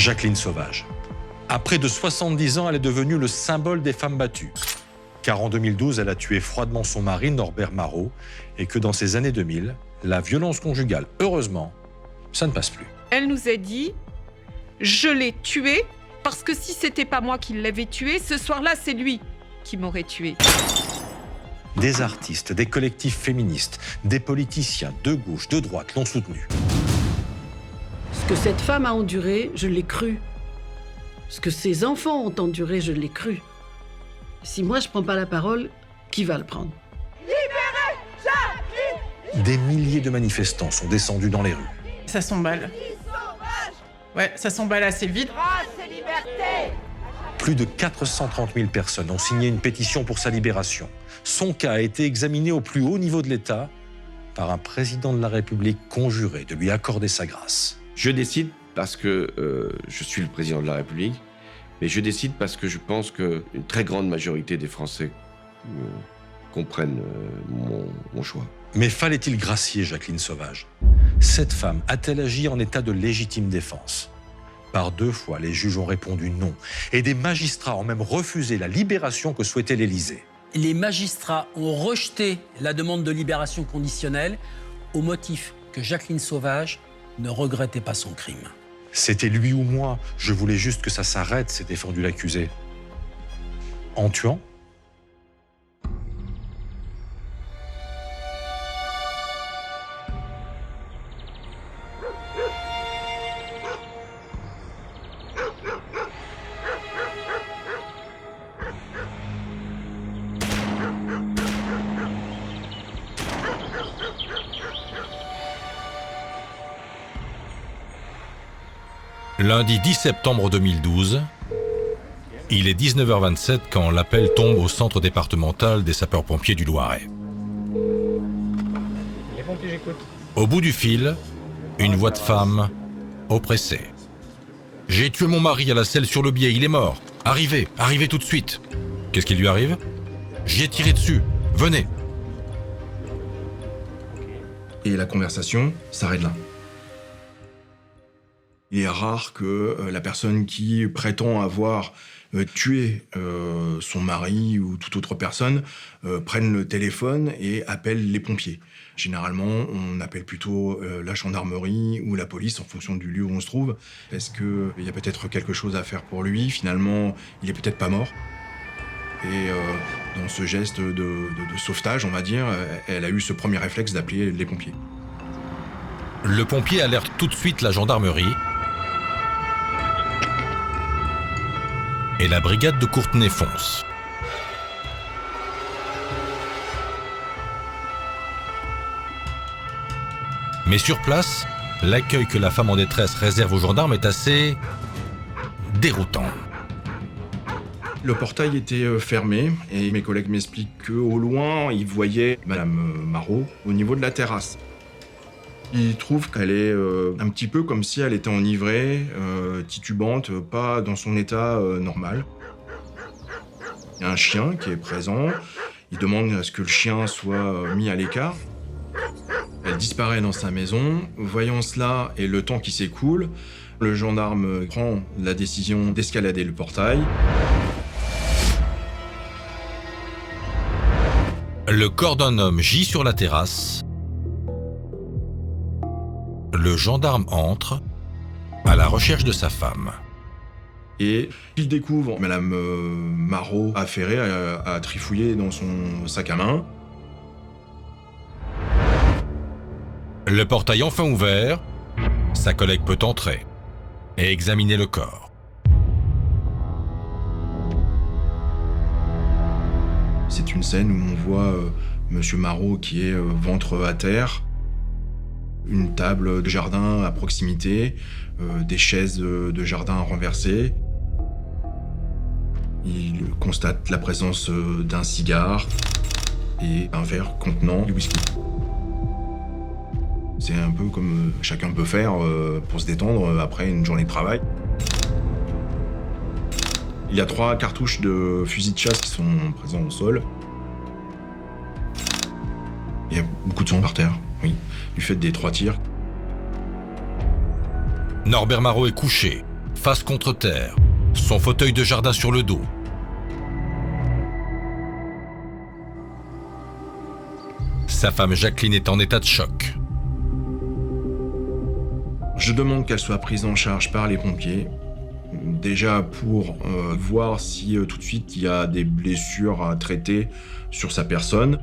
Jacqueline Sauvage. À près de 70 ans, elle est devenue le symbole des femmes battues. Car en 2012, elle a tué froidement son mari, Norbert Marot, et que dans ces années 2000, la violence conjugale, heureusement, ça ne passe plus. Elle nous a dit « Je l'ai tué parce que si c'était pas moi qui l'avais tué, ce soir-là, c'est lui qui m'aurait tué. » Des artistes, des collectifs féministes, des politiciens de gauche, de droite l'ont soutenue. Ce que cette femme a enduré, je l'ai cru. Ce que ses enfants ont enduré, je l'ai cru. Si moi je prends pas la parole, qui va le prendre? Des milliers de manifestants sont descendus dans les rues. Ça s'emballe. Ouais, ça s'emballe assez vite. Plus de 430 000 personnes ont signé une pétition pour sa libération. Son cas a été examiné au plus haut niveau de l'État par un président de la République conjuré de lui accorder sa grâce. Je décide parce que je suis le président de la République, mais je décide parce que je pense qu'une très grande majorité des Français comprennent mon choix. Mais fallait-il gracier Jacqueline Sauvage? Cette femme a-t-elle agi en état de légitime défense? Par 2 fois, les juges ont répondu non. Et des magistrats ont même refusé la libération que souhaitait l'Élysée. Les magistrats ont rejeté la demande de libération conditionnelle au motif que Jacqueline Sauvage ne regrettait pas son crime. C'était lui ou moi. Je voulais juste que ça s'arrête, s'est défendu l'accusé. En tuant? Lundi 10 septembre 2012, il est 19h27 quand l'appel tombe au centre départemental des sapeurs-pompiers du Loiret. Les pompiers, j'écoute. Au bout du fil, une voix de femme oppressée. « J'ai tué mon mari à la selle sur le biais, il est mort. Arrivez, arrivez tout de suite. » Qu'est-ce qui lui arrive? « J'y ai tiré dessus. Venez. » Et la conversation s'arrête là. Il est rare que la personne qui prétend avoir tué son mari ou toute autre personne prenne le téléphone et appelle les pompiers. Généralement, on appelle plutôt la gendarmerie ou la police en fonction du lieu où on se trouve. Est-ce qu'il y a peut-être quelque chose à faire pour lui? Finalement, il est peut-être pas mort. Et dans ce geste de sauvetage, on va dire, elle a eu ce premier réflexe d'appeler les pompiers. Le pompier alerte tout de suite la gendarmerie. Et la brigade de Courtenay fonce. Mais sur place, l'accueil que la femme en détresse réserve aux gendarmes est assez déroutant. Le portail était fermé et mes collègues m'expliquent qu'au loin, ils voyaient Madame Marot au niveau de la terrasse. Ils trouvent qu'elle est un petit peu comme si elle était enivrée, titubante, pas dans son état normal. Il y a un chien qui est présent. Ils demandent à ce que le chien soit mis à l'écart. Elle disparaît dans sa maison. Voyant cela et le temps qui s'écoule, le gendarme prend la décision d'escalader le portail. Le corps d'un homme gît sur la terrasse. Le gendarme entre à la recherche de sa femme. Et il découvre Madame Marot affairée à trifouiller dans son sac à main. Le portail enfin ouvert, sa collègue peut entrer et examiner le corps. C'est une scène où on voit Monsieur Marot qui est ventre à terre, une table de jardin à proximité, des chaises de jardin renversées. Il constate la présence d'un cigare et un verre contenant du whisky. C'est un peu comme chacun peut faire pour se détendre après une journée de travail. Il y a 3 cartouches de fusil de chasse qui sont présents au sol. Il y a beaucoup de sang par terre, oui, du fait des 3 tirs. Norbert Marot est couché, face contre terre, son fauteuil de jardin sur le dos. Sa femme Jacqueline est en état de choc. Je demande qu'elle soit prise en charge par les pompiers. Déjà pour voir si tout de suite il y a des blessures à traiter sur sa personne.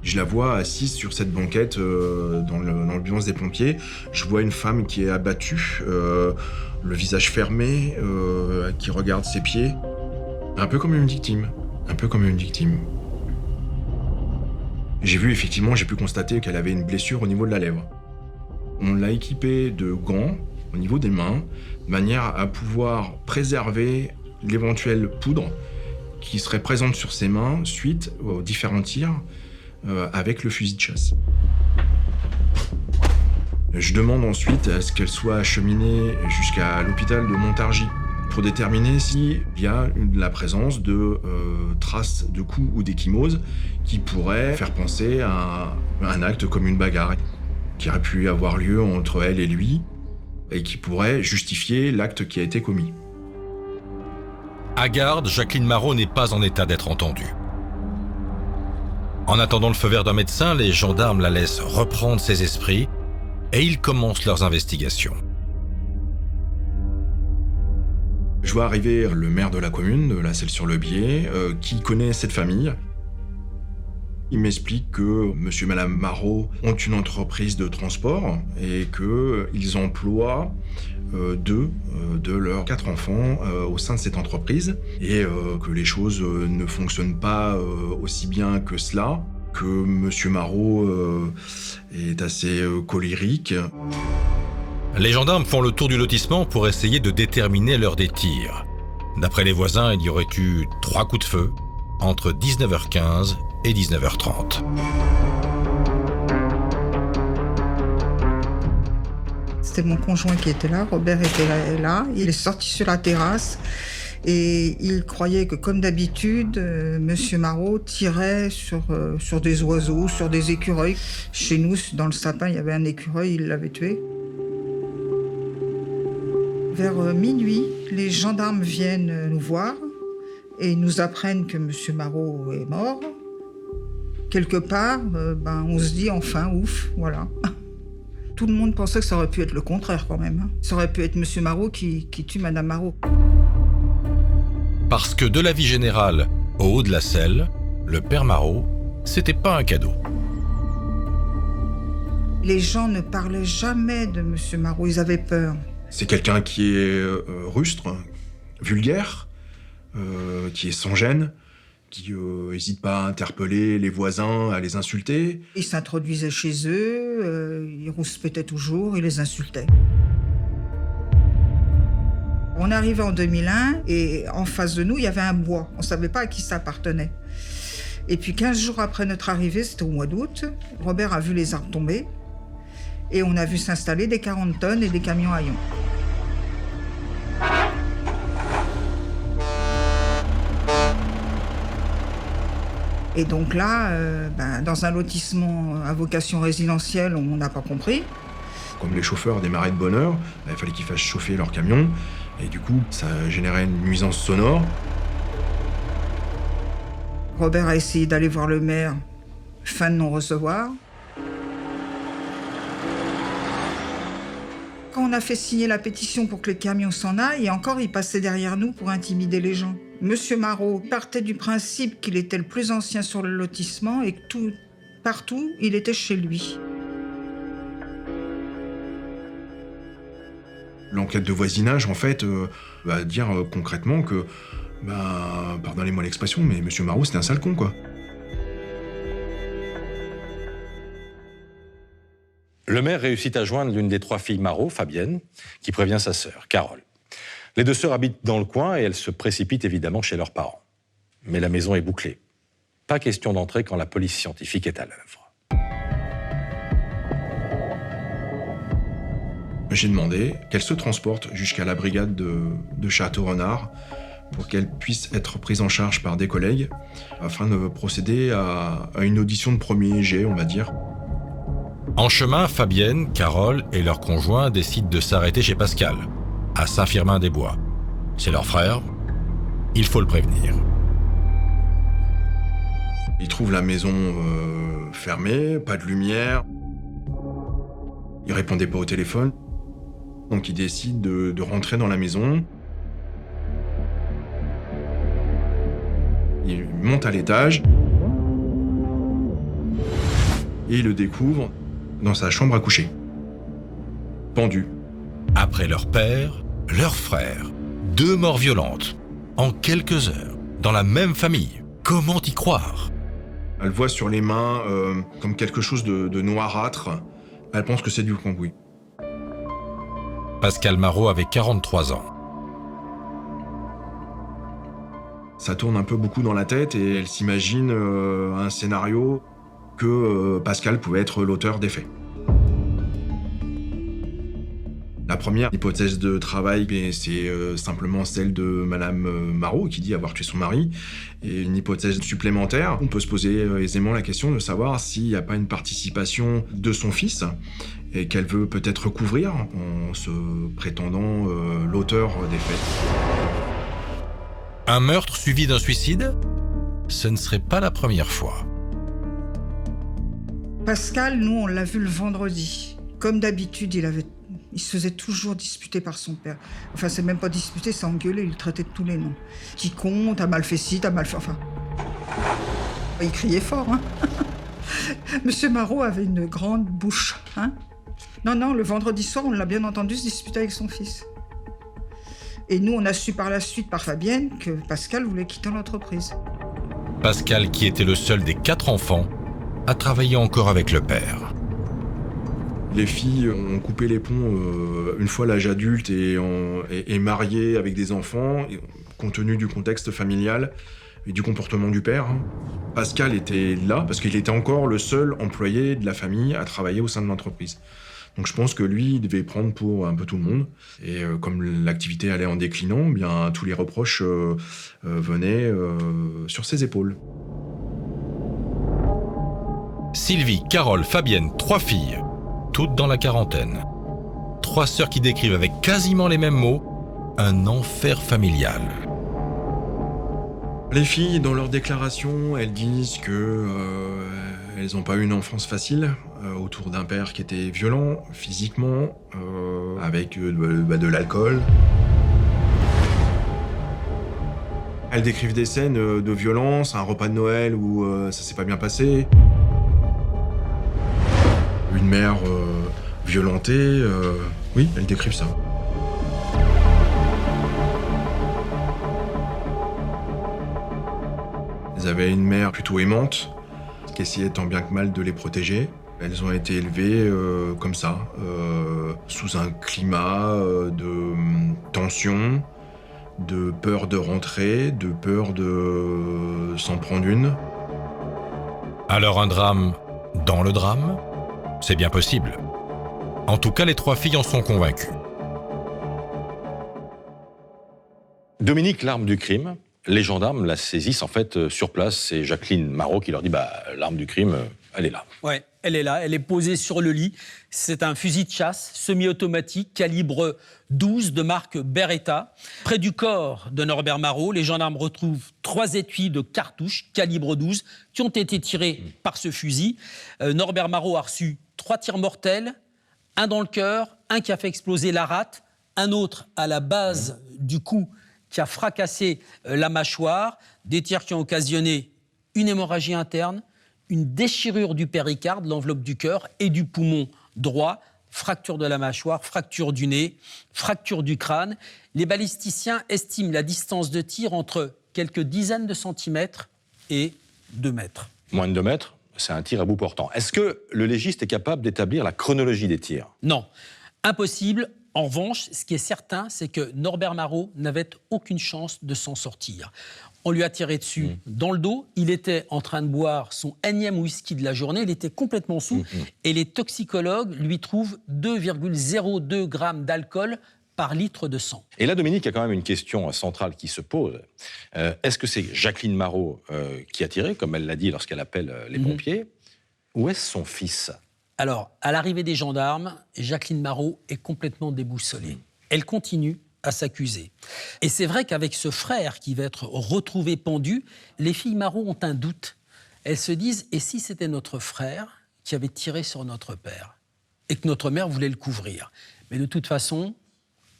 Je la vois assise sur cette banquette dans l'ambulance des pompiers. Je vois une femme qui est abattue, le visage fermé, qui regarde ses pieds. Un peu comme une victime. J'ai pu constater qu'elle avait une blessure au niveau de la lèvre. On l'a équipée de gants au niveau des mains, de manière à pouvoir préserver l'éventuelle poudre qui serait présente sur ses mains suite aux différents tirs avec le fusil de chasse. Je demande ensuite à ce qu'elle soit acheminée jusqu'à l'hôpital de Montargis pour déterminer s'il y a la présence de traces de coups ou d'ecchymoses qui pourraient faire penser à un acte comme une bagarre qui aurait pu avoir lieu entre elle et lui et qui pourrait justifier l'acte qui a été commis. À garde, Jacqueline Marot n'est pas en état d'être entendue. En attendant le feu vert d'un médecin, les gendarmes la laissent reprendre ses esprits et ils commencent leurs investigations. Je vois arriver le maire de la commune, de la Celle-sur-le-Biais, qui connaît cette famille. Il m'explique que monsieur et madame Marot ont une entreprise de transport et qu'ils emploient deux de leurs 4 enfants au sein de cette entreprise et que les choses ne fonctionnent pas aussi bien que cela, que monsieur Marot est assez colérique. Les gendarmes font le tour du lotissement pour essayer de déterminer l'heure des tirs. D'après les voisins, il y aurait eu 3 coups de feu entre 19h15 et 19h30. C'était mon conjoint qui était là, Robert était là. Il est sorti sur la terrasse et il croyait que, comme d'habitude, monsieur Marot tirait sur des oiseaux, sur des écureuils. Chez nous, dans le sapin, il y avait un écureuil, il l'avait tué. Vers minuit, les gendarmes viennent nous voir et nous apprennent que monsieur Marot est mort. Quelque part, on se dit enfin, ouf, voilà. Tout le monde pensait que ça aurait pu être le contraire quand même. Ça aurait pu être monsieur Marot qui tue madame Marot. Parce que de la vie générale, au haut de la selle, le père Marot, c'était pas un cadeau. Les gens ne parlaient jamais de monsieur Marot, ils avaient peur. C'est quelqu'un qui est rustre, vulgaire, qui est sans gêne, qui n'hésite pas à interpeller les voisins, à les insulter. Il s'introduisait chez eux, il rouspétait toujours, il les insultait. On arrivait en 2001 et en face de nous, il y avait un bois. On ne savait pas à qui ça appartenait. Et puis 15 jours après notre arrivée, c'était au mois d'août, Robert a vu les arbres tomber et on a vu s'installer des 40 tonnes et des camions haillons. Et donc là, dans un lotissement à vocation résidentielle, on n'a pas compris. Comme les chauffeurs démarraient de bonne heure, il fallait qu'ils fassent chauffer leur camion. Et du coup, ça générait une nuisance sonore. Robert a essayé d'aller voir le maire, fin de non-recevoir. Quand on a fait signer la pétition pour que les camions s'en aillent, et encore, il passait derrière nous pour intimider les gens. Monsieur Marot partait du principe qu'il était le plus ancien sur le lotissement et que partout, il était chez lui. L'enquête de voisinage, en fait, va dire concrètement que, pardonnez-moi l'expression, mais monsieur Marot, c'était un sale con, quoi. Le maire réussit à joindre l'une des 3 filles Marot, Fabienne, qui prévient sa sœur, Carole. Les 2 sœurs habitent dans le coin et elles se précipitent évidemment chez leurs parents. Mais la maison est bouclée. Pas question d'entrer quand la police scientifique est à l'œuvre. J'ai demandé qu'elle se transporte jusqu'à la brigade de Château-Renard pour qu'elle puisse être prise en charge par des collègues afin de procéder à une audition de premier jet, on va dire. En chemin, Fabienne, Carole et leur conjoint décident de s'arrêter chez Pascal, à Saint-Firmin-des-Bois. C'est leur frère, il faut le prévenir. Ils trouvent la maison fermée, pas de lumière. Ils répondaient pas au téléphone. Donc ils décident de rentrer dans la maison. Ils montent à l'étage. Et ils le découvrent dans sa chambre à coucher. Pendu. Après leur père, leur frère. 2 morts violentes, en quelques heures, dans la même famille. Comment y croire? Elle voit sur les mains comme quelque chose de noirâtre. Elle pense que c'est du cambouis. Pascal Marot avait 43 ans. Ça tourne un peu beaucoup dans la tête et elle s'imagine un scénario que Pascal pouvait être l'auteur des faits. La première hypothèse de travail, c'est simplement celle de Madame Marot qui dit avoir tué son mari. Et une hypothèse supplémentaire, on peut se poser aisément la question de savoir s'il n'y a pas une participation de son fils et qu'elle veut peut-être couvrir en se prétendant l'auteur des faits. Un meurtre suivi d'un suicide? Ce ne serait pas la première fois. Pascal, nous, on l'a vu le vendredi. Comme d'habitude, il se faisait toujours disputer par son père. Enfin, c'est même pas disputer, c'est engueuler, il le traitait de tous les noms. Petit con, t'as mal fait ci, t'as mal fait... Enfin... Il criait fort, hein. Monsieur Marot avait une grande bouche, hein. Non, le vendredi soir, on l'a bien entendu se disputer avec son fils. Et nous, on a su par la suite, par Fabienne, que Pascal voulait quitter l'entreprise. Pascal, qui était le seul des 4 enfants, a travaillé encore avec le père. Les filles ont coupé les ponts une fois l'âge adulte et mariées avec des enfants, compte tenu du contexte familial et du comportement du père. Pascal était là parce qu'il était encore le seul employé de la famille à travailler au sein de l'entreprise. Donc je pense que lui, il devait prendre pour un peu tout le monde. Et comme l'activité allait en déclinant, bien tous les reproches venaient sur ses épaules. Sylvie, Carole, Fabienne, 3 filles, toutes dans la quarantaine. 3 sœurs qui décrivent avec quasiment les mêmes mots un enfer familial. Les filles, dans leurs déclarations, elles disent que elles n'ont pas eu une enfance facile, autour d'un père qui était violent physiquement, avec de l'alcool. Elles décrivent des scènes de violence, un repas de Noël où ça s'est pas bien passé. Une mère violentée, oui, elles décrivent ça. Elles avaient une mère plutôt aimante, qui essayait tant bien que mal de les protéger. Elles ont été élevées comme ça, sous un climat de tension, de peur de rentrer, de peur de s'en prendre une. Alors un drame dans le drame? C'est bien possible. En tout cas, les 3 filles en sont convaincues. Dominique, l'arme du crime, les gendarmes la saisissent en fait sur place. C'est Jacqueline Marot qui leur dit l'arme du crime, elle est là. Ouais, elle est là, elle est posée sur le lit. C'est un fusil de chasse semi-automatique calibre 12 de marque Beretta. Près du corps de Norbert Marot, les gendarmes retrouvent 3 étuis de cartouches calibre 12 qui ont été tirés par ce fusil. Norbert Marot a reçu 3 tirs mortels, un dans le cœur, un qui a fait exploser la rate, un autre à la base du cou qui a fracassé la mâchoire, des tirs qui ont occasionné une hémorragie interne, une déchirure du péricarde, l'enveloppe du cœur et du poumon droit, fracture de la mâchoire, fracture du nez, fracture du crâne. Les balisticiens estiment la distance de tir entre quelques dizaines de centimètres et 2 mètres. Moins de 2 mètres, c'est un tir à bout portant. Est-ce que le légiste est capable d'établir la chronologie des tirs? Non, impossible. En revanche, ce qui est certain, c'est que Norbert Marot n'avait aucune chance de s'en sortir. On lui a tiré dessus dans le dos. Il était en train de boire son énième whisky de la journée. Il était complètement sous. Et les toxicologues lui trouvent 2,02 grammes d'alcool par litre de sang. Et là, Dominique, il y a quand même une question centrale qui se pose. Est-ce que c'est Jacqueline Marot qui a tiré, comme elle l'a dit lorsqu'elle appelle les pompiers, ou est-ce son fils? Alors, à l'arrivée des gendarmes, Jacqueline Marot est complètement déboussolée. Elle continue à s'accuser. Et c'est vrai qu'avec ce frère qui va être retrouvé pendu, les filles Marot ont un doute. Elles se disent, et si c'était notre frère qui avait tiré sur notre père et que notre mère voulait le couvrir? Mais de toute façon,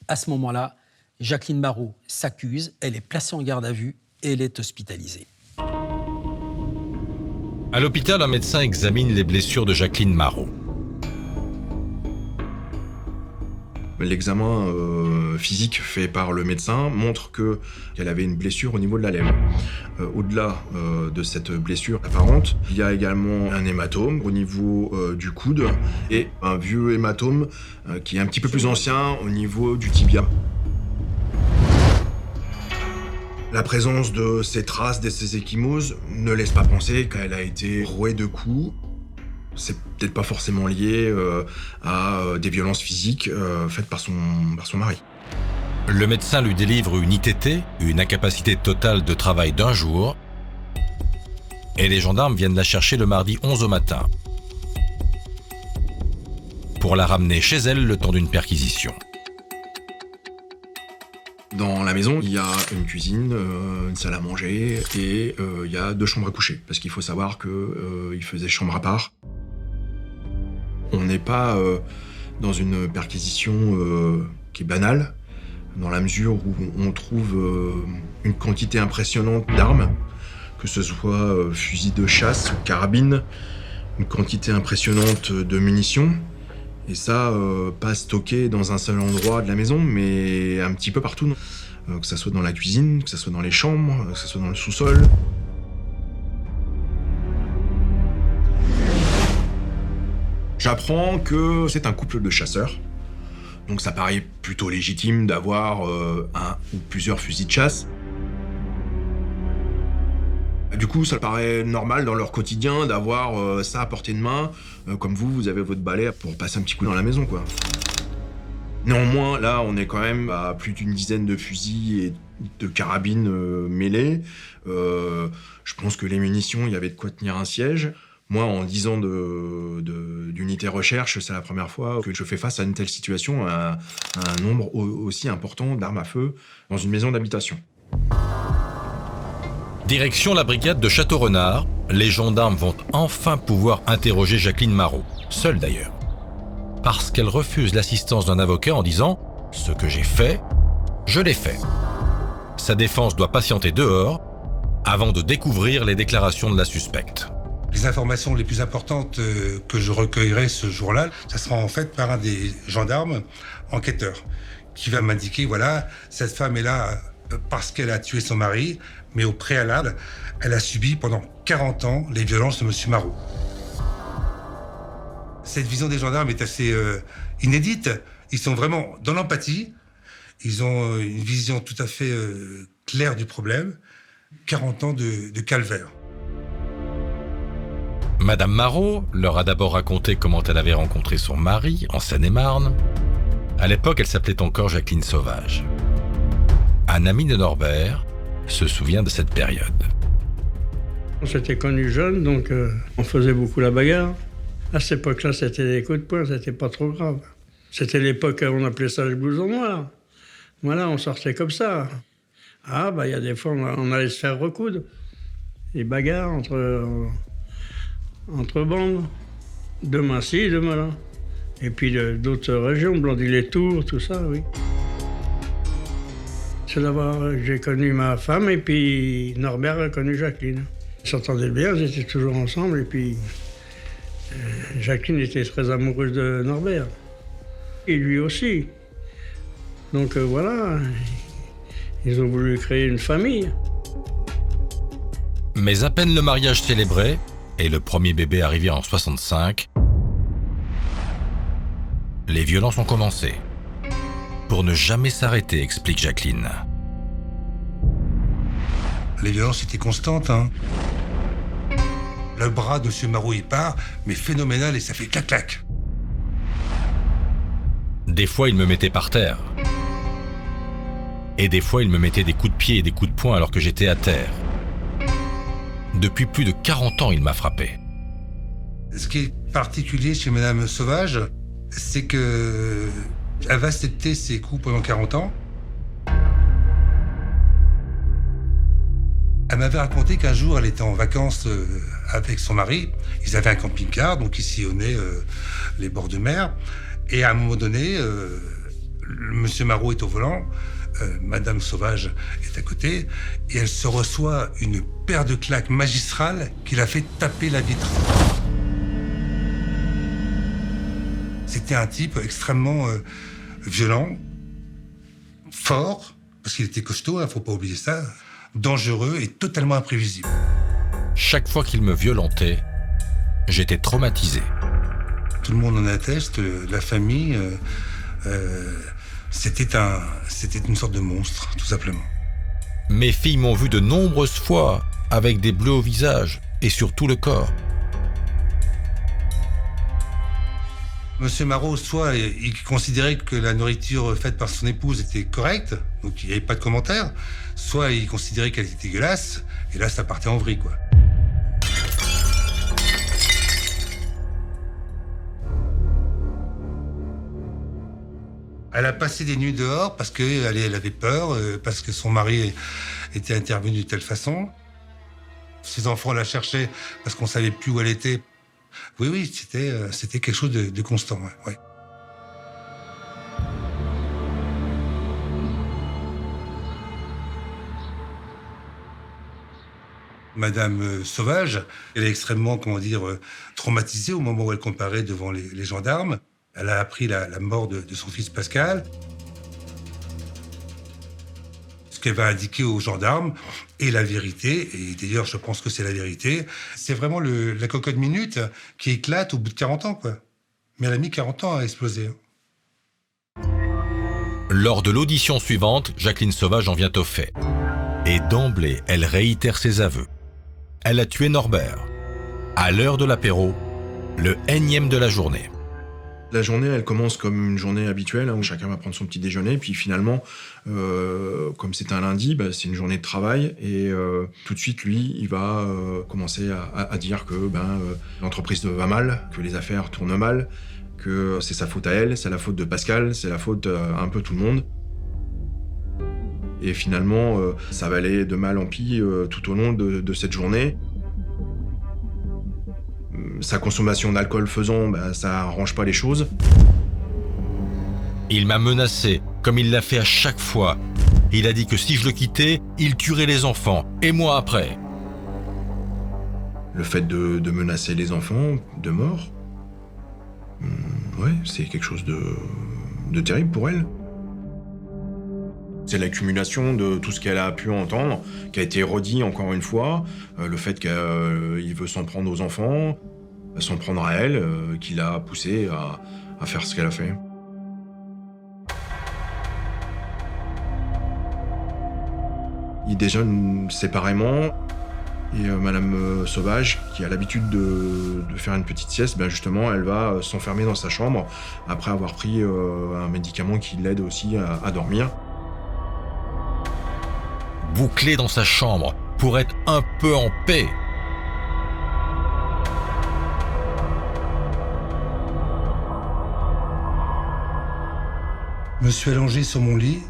à ce moment-là, Jacqueline Marot s'accuse, elle est placée en garde à vue et elle est hospitalisée. À l'hôpital, un médecin examine les blessures de Jacqueline Marot. L'examen physique fait par le médecin montre qu'elle avait une blessure au niveau de la lèvre. Au-delà de cette blessure apparente, il y a également un hématome au niveau du coude et un vieux hématome qui est un petit peu plus ancien au niveau du tibia. La présence de ces traces, de ces ecchymoses, ne laisse pas penser qu'elle a été rouée de coups. C'est peut-être pas forcément lié à des violences physiques faites par son mari. Le médecin lui délivre une ITT, une incapacité totale de travail d'1 jour, et les gendarmes viennent la chercher le mardi 11 au matin pour la ramener chez elle le temps d'une perquisition. Dans la maison, il y a une cuisine, une salle à manger et il y a 2 chambres à coucher. Parce qu'il faut savoir qu'il faisait chambre à part. On n'est pas dans une perquisition qui est banale, dans la mesure où on trouve une quantité impressionnante d'armes, que ce soit fusil de chasse ou carabine, une quantité impressionnante de munitions. Et ça, pas stocké dans un seul endroit de la maison, mais un petit peu partout. Que ça soit dans la cuisine, que ça soit dans les chambres, que ça soit dans le sous-sol. J'apprends que c'est un couple de chasseurs. Donc ça paraît plutôt légitime d'avoir un ou plusieurs fusils de chasse. Du coup, ça paraît normal dans leur quotidien d'avoir ça à portée de main. Comme vous avez votre balai pour passer un petit coup dans la maison, quoi. Néanmoins, là, on est quand même à plus d'une dizaine de fusils et de carabines mêlées. Je pense que les munitions, il y avait de quoi tenir un siège. Moi, en 10 ans d'unité recherche, c'est la première fois que je fais face à une telle situation, à un nombre aussi important d'armes à feu dans une maison d'habitation. Direction la brigade de Château-Renard, les gendarmes vont enfin pouvoir interroger Jacqueline Marot, seule d'ailleurs. Parce qu'elle refuse l'assistance d'un avocat en disant « Ce que j'ai fait, je l'ai fait ». Sa défense doit patienter dehors avant de découvrir les déclarations de la suspecte. Les informations les plus importantes que je recueillerai ce jour-là, ça sera en fait par un des gendarmes enquêteurs qui va m'indiquer, voilà, cette femme est là parce qu'elle a tué son mari, mais au préalable, elle a subi pendant 40 ans les violences de M. Marot. Cette vision des gendarmes est assez inédite. Ils sont vraiment dans l'empathie. Ils ont une vision tout à fait claire du problème. 40 ans de calvaire. Madame Marot leur a d'abord raconté comment elle avait rencontré son mari en Seine-et-Marne. À l'époque, elle s'appelait encore Jacqueline Sauvage. Un ami de Norbert se souvient de cette période. On s'était connus jeunes, donc on faisait beaucoup la bagarre. À cette époque-là, c'était des coups de poing, c'était pas trop grave. C'était l'époque où on appelait ça le blouson noir. Voilà, on sortait comme ça. Ah, bah, il y a des fois, on allait se faire recoudre. Des bagarres entre bandes. Demain ci, demain là. Et puis d'autres régions, Blandy-les-Tours, tout ça, oui. C'est d'abord j'ai connu ma femme et puis Norbert a connu Jacqueline. Ils s'entendaient bien, ils étaient toujours ensemble et puis Jacqueline était très amoureuse de Norbert. Et lui aussi. Donc voilà, ils ont voulu créer une famille. Mais à peine le mariage célébré et le premier bébé arrivé en 65, les violences ont commencé. Pour ne jamais s'arrêter, explique Jacqueline. Les violences étaient constantes, hein. Le bras de M. Marot, il part, mais phénoménal, et ça fait clac-clac. Des fois, il me mettait par terre. Et des fois, il me mettait des coups de pied et des coups de poing alors que j'étais à terre. Depuis plus de 40 ans, il m'a frappé. Ce qui est particulier chez Madame Sauvage, c'est que elle va accepter ses coups pendant 40 ans. Elle m'avait raconté qu'un jour, elle était en vacances avec son mari. Ils avaient un camping-car, donc ils sillonnaient les bords de mer. Et à un moment donné, Monsieur Marot est au volant, Madame Sauvage est à côté, et elle se reçoit une paire de claques magistrales qui l'a fait taper la vitre. C'était un type extrêmement violent, fort, parce qu'il était costaud, faut pas oublier ça, dangereux et totalement imprévisible. Chaque fois qu'il me violentait, j'étais traumatisé. Tout le monde en atteste, la famille, c'était une sorte de monstre, tout simplement. Mes filles m'ont vu de nombreuses fois avec des bleus au visage et sur tout le corps. Monsieur Marot, soit il considérait que la nourriture faite par son épouse était correcte, donc il n'y avait pas de commentaire, soit il considérait qu'elle était dégueulasse, et là ça partait en vrille, quoi. Elle a passé des nuits dehors parce qu'elle avait peur, parce que son mari était intervenu de telle façon. Ses enfants la cherchaient parce qu'on ne savait plus où elle était. Oui, c'était quelque chose de constant. Ouais. Madame Sauvage, elle est extrêmement, traumatisée au moment où elle comparait devant les gendarmes. Elle a appris la mort de son fils Pascal. Ce qu'elle va indiquer aux gendarmes est la vérité, et d'ailleurs je pense que c'est la vérité. C'est vraiment la cocotte minute qui éclate au bout de 40 ans, quoi. Mais elle a mis 40 ans à exploser. Lors de l'audition suivante, Jacqueline Sauvage en vient au fait. Et d'emblée, elle réitère ses aveux. Elle a tué Norbert. À l'heure de l'apéro, le énième de la journée. La journée, elle commence comme une journée habituelle, où chacun va prendre son petit déjeuner, puis finalement, comme c'est un lundi, c'est une journée de travail, et tout de suite, lui, il va commencer à dire que l'entreprise va mal, que les affaires tournent mal, que c'est sa faute à elle, c'est la faute de Pascal, c'est la faute un peu tout le monde. Et finalement, ça va aller de mal en pis tout au long de cette journée. Sa consommation d'alcool faisant, ça arrange pas les choses. Il m'a menacé, comme il l'a fait à chaque fois. Il a dit que si je le quittais, il tuerait les enfants, et moi après. Le fait de menacer les enfants de mort, c'est quelque chose de terrible pour elle. C'est l'accumulation de tout ce qu'elle a pu entendre, qui a été redit encore une fois, le fait qu'il veut s'en prendre aux enfants, s'en prendre à elle, qui l'a poussée à faire ce qu'elle a fait. Ils déjeunent séparément, et Madame Sauvage, qui a l'habitude de faire une petite sieste, justement, elle va s'enfermer dans sa chambre, après avoir pris un médicament qui l'aide aussi à dormir. Bouclé dans sa chambre, pour être un peu en paix. Je me suis allongé sur mon lit,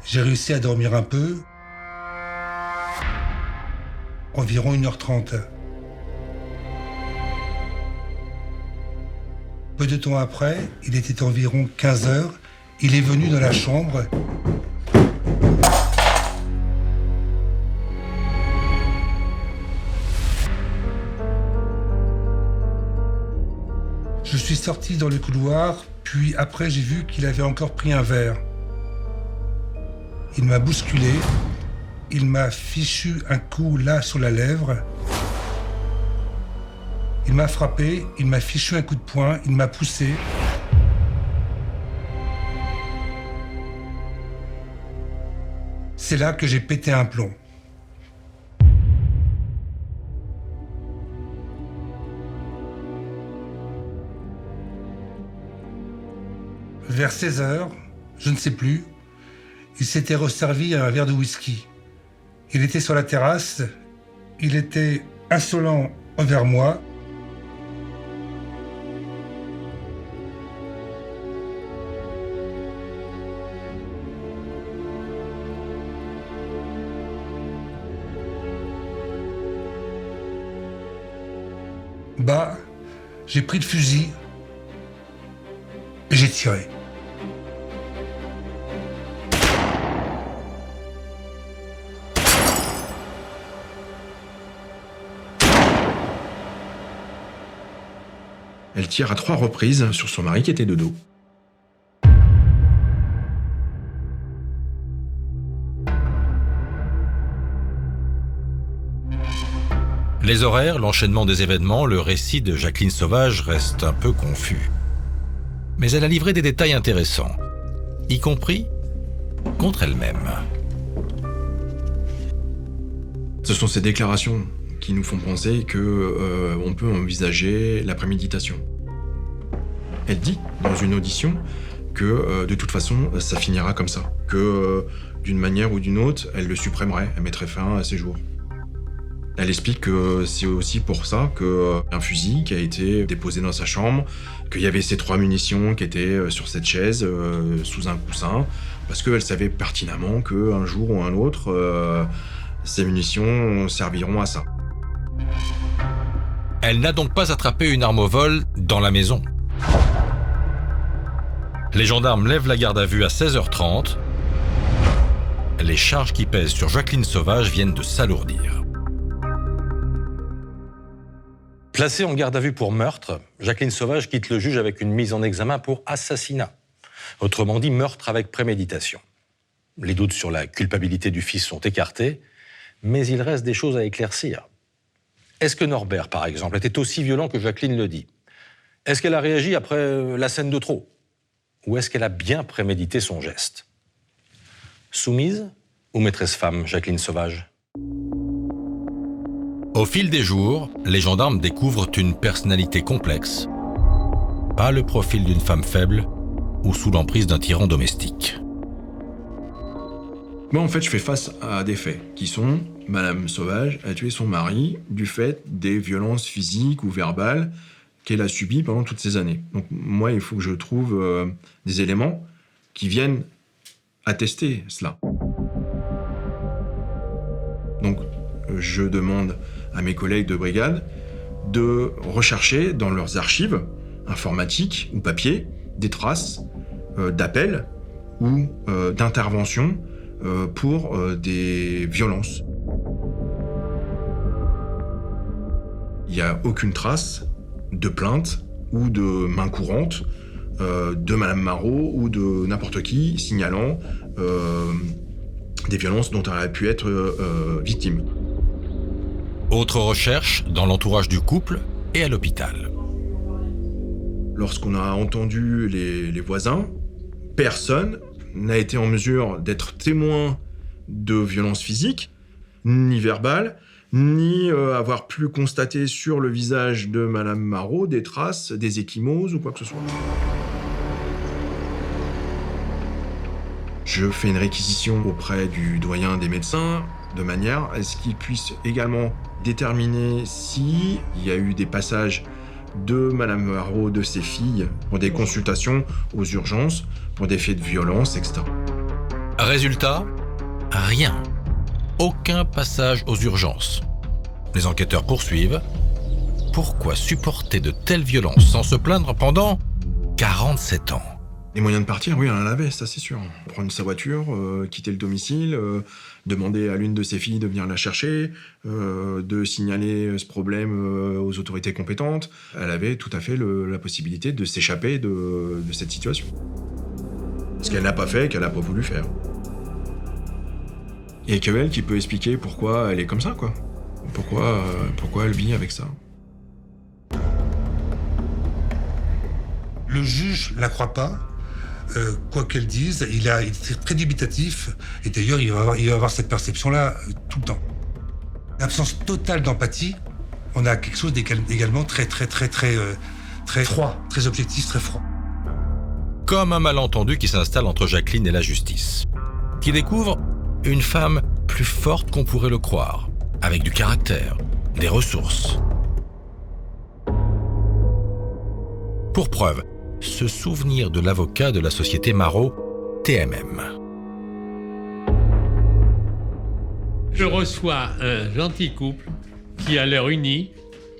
j'ai réussi à dormir un peu, environ 1h30. Peu de temps après, il était environ 15h, il est venu dans la chambre. Je suis sorti dans le couloir, puis après j'ai vu qu'il avait encore pris un verre. Il m'a bousculé, il m'a fichu un coup là sur la lèvre. Il m'a frappé, il m'a fichu un coup de poing, il m'a poussé. C'est là que j'ai pété un plomb. Vers 16h, je ne sais plus, il s'était resservi un verre de whisky. Il était sur la terrasse, il était insolent envers moi. j'ai pris le fusil et j'ai tiré. Elle tire à 3 reprises sur son mari qui était de dos. Les horaires, l'enchaînement des événements, le récit de Jacqueline Sauvage reste un peu confus. Mais elle a livré des détails intéressants, y compris contre elle-même. Ce sont ces déclarations qui nous font penser qu'on peut envisager la préméditation. Elle dit dans une audition que de toute façon, ça finira comme ça. Que d'une manière ou d'une autre, elle le supprimerait, elle mettrait fin à ses jours. Elle explique que c'est aussi pour ça qu'un fusil qui a été déposé dans sa chambre, qu'il y avait ces 3 munitions qui étaient sur cette chaise, sous un coussin, parce qu'elle savait pertinemment qu'un jour ou un autre, ces munitions serviront à ça. Elle n'a donc pas attrapé une arme au vol dans la maison. Les gendarmes lèvent la garde à vue à 16h30. Les charges qui pèsent sur Jacqueline Sauvage viennent de s'alourdir. Placée en garde à vue pour meurtre, Jacqueline Sauvage quitte le juge avec une mise en examen pour assassinat. Autrement dit, meurtre avec préméditation. Les doutes sur la culpabilité du fils sont écartés, mais il reste des choses à éclaircir. Est-ce que Norbert, par exemple, était aussi violent que Jacqueline le dit? Est-ce qu'elle a réagi après la scène de trop? Ou est-ce qu'elle a bien prémédité son geste? Soumise ou maîtresse femme, Jacqueline Sauvage? Au fil des jours, les gendarmes découvrent une personnalité complexe, pas le profil d'une femme faible ou sous l'emprise d'un tyran domestique. Moi, en fait, je fais face à des faits qui sont Madame Sauvage a tué son mari du fait des violences physiques ou verbales qu'elle a subies pendant toutes ces années. Donc moi, il faut que je trouve des éléments qui viennent attester cela. Donc je demande à mes collègues de brigade de rechercher dans leurs archives informatiques ou papier des traces d'appels ou d'interventions pour des violences. Il n'y a aucune trace de plainte ou de main courante de Madame Marot ou de n'importe qui signalant des violences dont elle a pu être victime. Autre recherche dans l'entourage du couple et à l'hôpital. Lorsqu'on a entendu les voisins, personne n'a été en mesure d'être témoin de violences physiques, ni verbales, ni avoir pu constater sur le visage de Madame Marot des traces, des ecchymoses ou quoi que ce soit. Je fais une réquisition auprès du doyen des médecins, de manière à ce qu'il puisse également déterminer s'il y a eu des passages de Madame Marot, de ses filles, pour des consultations aux urgences, pour des faits de violence, etc. Résultat, rien. Aucun passage aux urgences. Les enquêteurs poursuivent. Pourquoi supporter de telles violences sans se plaindre pendant 47 ans? Les moyens de partir, oui, elle en avait, ça c'est sûr. Prendre sa voiture, quitter le domicile, demander à l'une de ses filles de venir la chercher, de signaler ce problème aux autorités compétentes. Elle avait tout à fait la possibilité de s'échapper de cette situation. Ce qu'elle n'a pas fait, qu'elle n'a pas voulu faire. Et que elle qui peut expliquer pourquoi elle est comme ça, quoi. Pourquoi elle vit avec ça. Le juge la croit pas. Quoi qu'elle dise, il est très dubitatif. Et d'ailleurs, il va avoir cette perception-là tout le temps. L'absence totale d'empathie, on a quelque chose d'également très froid, très objectif, très froid. Comme un malentendu qui s'installe entre Jacqueline et la justice, qui découvre une femme plus forte qu'on pourrait le croire, avec du caractère, des ressources. Pour preuve, ce souvenir de l'avocat de la société Marot, TMM. Je reçois un gentil couple qui a l'air uni,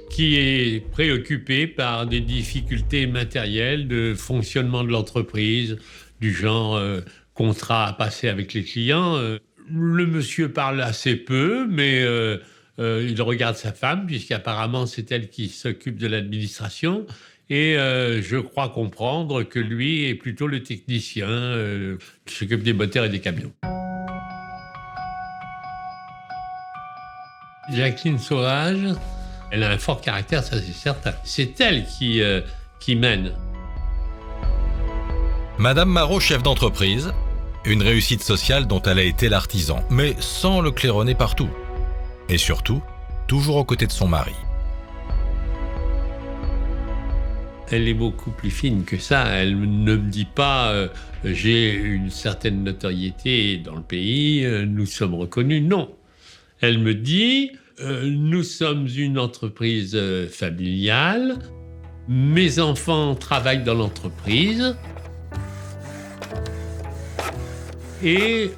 qui est préoccupé par des difficultés matérielles de fonctionnement de l'entreprise, du genre contrat à passer avec les clients. Le monsieur parle assez peu, mais il regarde sa femme, puisqu'apparemment c'est elle qui s'occupe de l'administration. Et je crois comprendre que lui est plutôt le technicien qui s'occupe des moteurs et des camions. Jacqueline Sauvage, elle a un fort caractère, ça c'est certain. C'est elle qui mène. Madame Marot, chef d'entreprise, une réussite sociale dont elle a été l'artisan, mais sans le claironner partout. Et surtout, toujours aux côtés de son mari. Elle est beaucoup plus fine que ça. Elle ne me dit pas j'ai une certaine notoriété dans le pays, nous sommes reconnus. Non. Elle me dit nous sommes une entreprise familiale, mes enfants travaillent dans l'entreprise et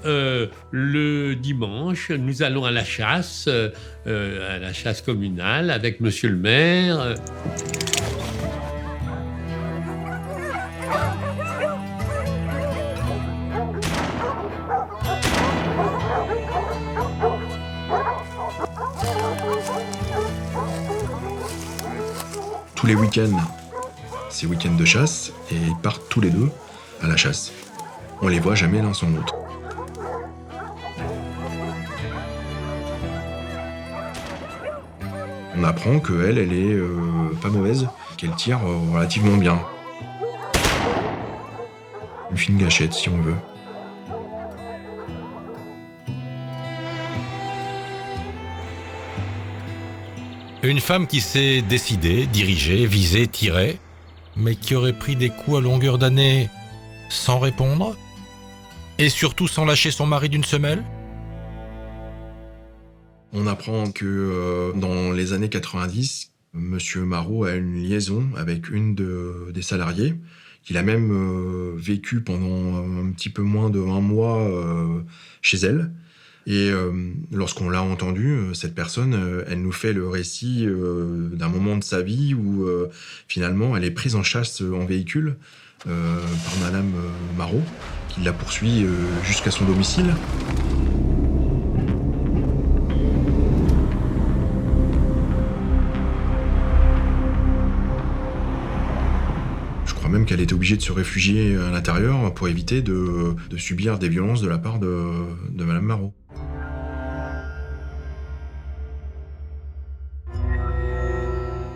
le dimanche, nous allons à la chasse communale avec monsieur le maire. Tous les week-ends, c'est week-end de chasse, et ils partent tous les deux à la chasse. On les voit jamais l'un sans l'autre. On apprend qu'elle, elle est pas mauvaise, qu'elle tire relativement bien. Une fine gâchette, si on veut. Une femme qui s'est décidée, dirigée, visée, tirée, mais qui aurait pris des coups à longueur d'année sans répondre, et surtout sans lâcher son mari d'une semelle. On apprend que dans les années 90, Monsieur Marot a une liaison avec une des salariés, qu'il a même vécu pendant un petit peu moins de 1 mois chez elle. Et lorsqu'on l'a entendue, cette personne, elle nous fait le récit d'un moment de sa vie où finalement elle est prise en chasse en véhicule par Madame Marot, qui la poursuit jusqu'à son domicile. Je crois même qu'elle était obligée de se réfugier à l'intérieur pour éviter de subir des violences de la part de Madame Marot.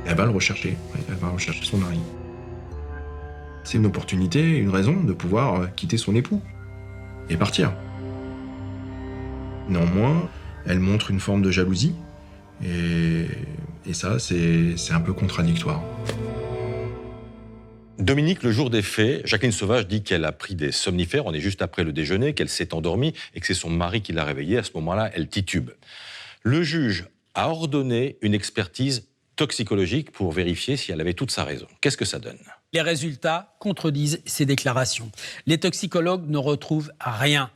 Elle va le rechercher, elle va rechercher son mari. C'est une opportunité, une raison de pouvoir quitter son époux et partir. Néanmoins, elle montre une forme de jalousie et ça, c'est un peu contradictoire. Dominique, le jour des faits, Jacqueline Sauvage dit qu'elle a pris des somnifères, on est juste après le déjeuner, qu'elle s'est endormie et que c'est son mari qui l'a réveillée. À ce moment-là, elle titube. Le juge a ordonné une expertise toxicologique pour vérifier si elle avait toute sa raison. Qu'est-ce que ça donne ? Les résultats contredisent ces déclarations. Les toxicologues ne retrouvent rien,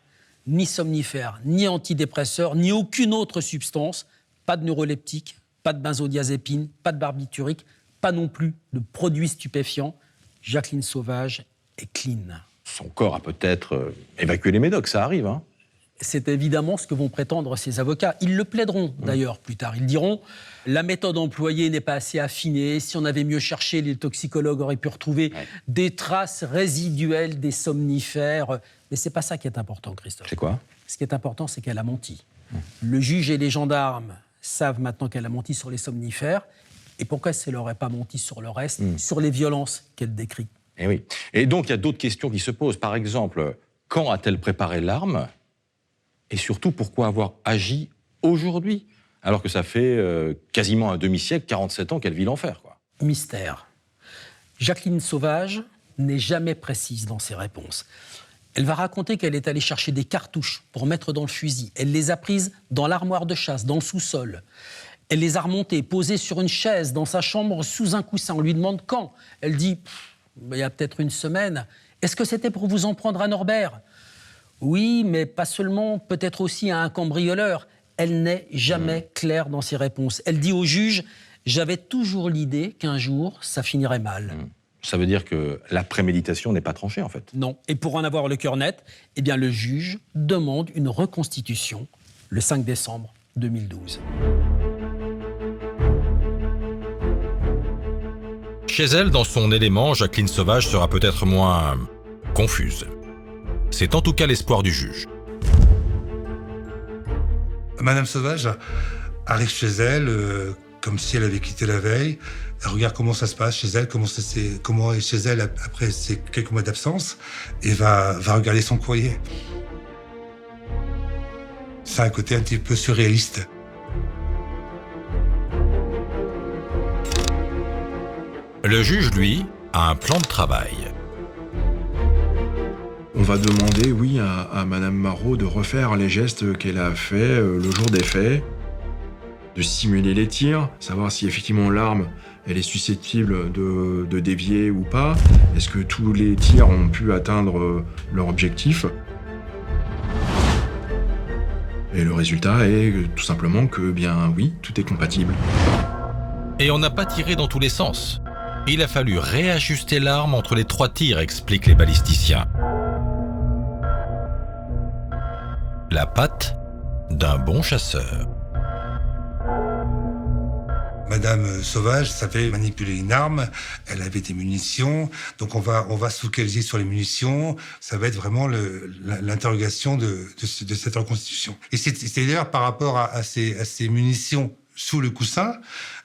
ni somnifères, ni antidépresseurs, ni aucune autre substance, pas de neuroleptique, pas de benzodiazépine, pas de barbiturique, pas non plus de produits stupéfiants. Jacqueline Sauvage est clean. Son corps a peut-être évacué les médocs, ça arrive, hein ? C'est évidemment ce que vont prétendre ses avocats. Ils le plaideront d'ailleurs plus tard. Ils diront « la méthode employée n'est pas assez affinée. Si on avait mieux cherché, les toxicologues auraient pu retrouver des traces résiduelles des somnifères. » Mais c'est pas ça qui est important, Christophe. C'est quoi ? Ce qui est important, c'est qu'elle a menti. Le juge et les gendarmes savent maintenant qu'elle a menti sur les somnifères. Et pourquoi est-ce qu'elle n'aurait pas menti sur le reste, sur les violences qu'elle décrit ? Et oui. Et donc, il y a d'autres questions qui se posent. Par exemple, quand a-t-elle préparé l'arme ? Et surtout, pourquoi avoir agi aujourd'hui ? Alors que ça fait quasiment un demi-siècle, 47 ans qu'elle vit l'enfer, quoi. Mystère. Jacqueline Sauvage n'est jamais précise dans ses réponses. Elle va raconter qu'elle est allée chercher des cartouches pour mettre dans le fusil. Elle les a prises dans l'armoire de chasse, dans le sous-sol. Elle les a remontées, posées sur une chaise dans sa chambre sous un coussin. On lui demande quand. Elle dit il y a peut-être une semaine. Est-ce que c'était pour vous en prendre à Norbert ? Oui, mais pas seulement, peut-être aussi à un cambrioleur. Elle n'est jamais claire dans ses réponses. Elle dit au juge « J'avais toujours l'idée qu'un jour, ça finirait mal. Ça veut dire que la préméditation n'est pas tranchée, en fait. Non. Et pour en avoir le cœur net, eh bien, le juge demande une reconstitution le 5 décembre 2012. Chez elle, dans son élément, Jacqueline Sauvage sera peut-être moins confuse. C'est en tout cas l'espoir du juge. Madame Sauvage arrive chez elle comme si elle avait quitté la veille. Elle regarde comment ça se passe chez elle, comment est chez elle après ces quelques mois d'absence, et va regarder son courrier. C'est un côté un petit peu surréaliste. Le juge, lui, a un plan de travail. On va demander, oui, à Madame Marot de refaire les gestes qu'elle a fait le jour des faits, de simuler les tirs, savoir si effectivement l'arme elle est susceptible de dévier ou pas. Est-ce que tous les tirs ont pu atteindre leur objectif? Et le résultat est tout simplement que, bien oui, tout est compatible. Et on n'a pas tiré dans tous les sens. Il a fallu réajuster l'arme entre les 3 tirs, expliquent les balisticiens. La patte d'un bon chasseur. Madame Sauvage savait manipuler une arme, elle avait des munitions, donc on va se focaliser sur les munitions. Ça va être vraiment l'interrogation de cette reconstitution. Et c'est d'ailleurs par rapport à ces munitions sous le coussin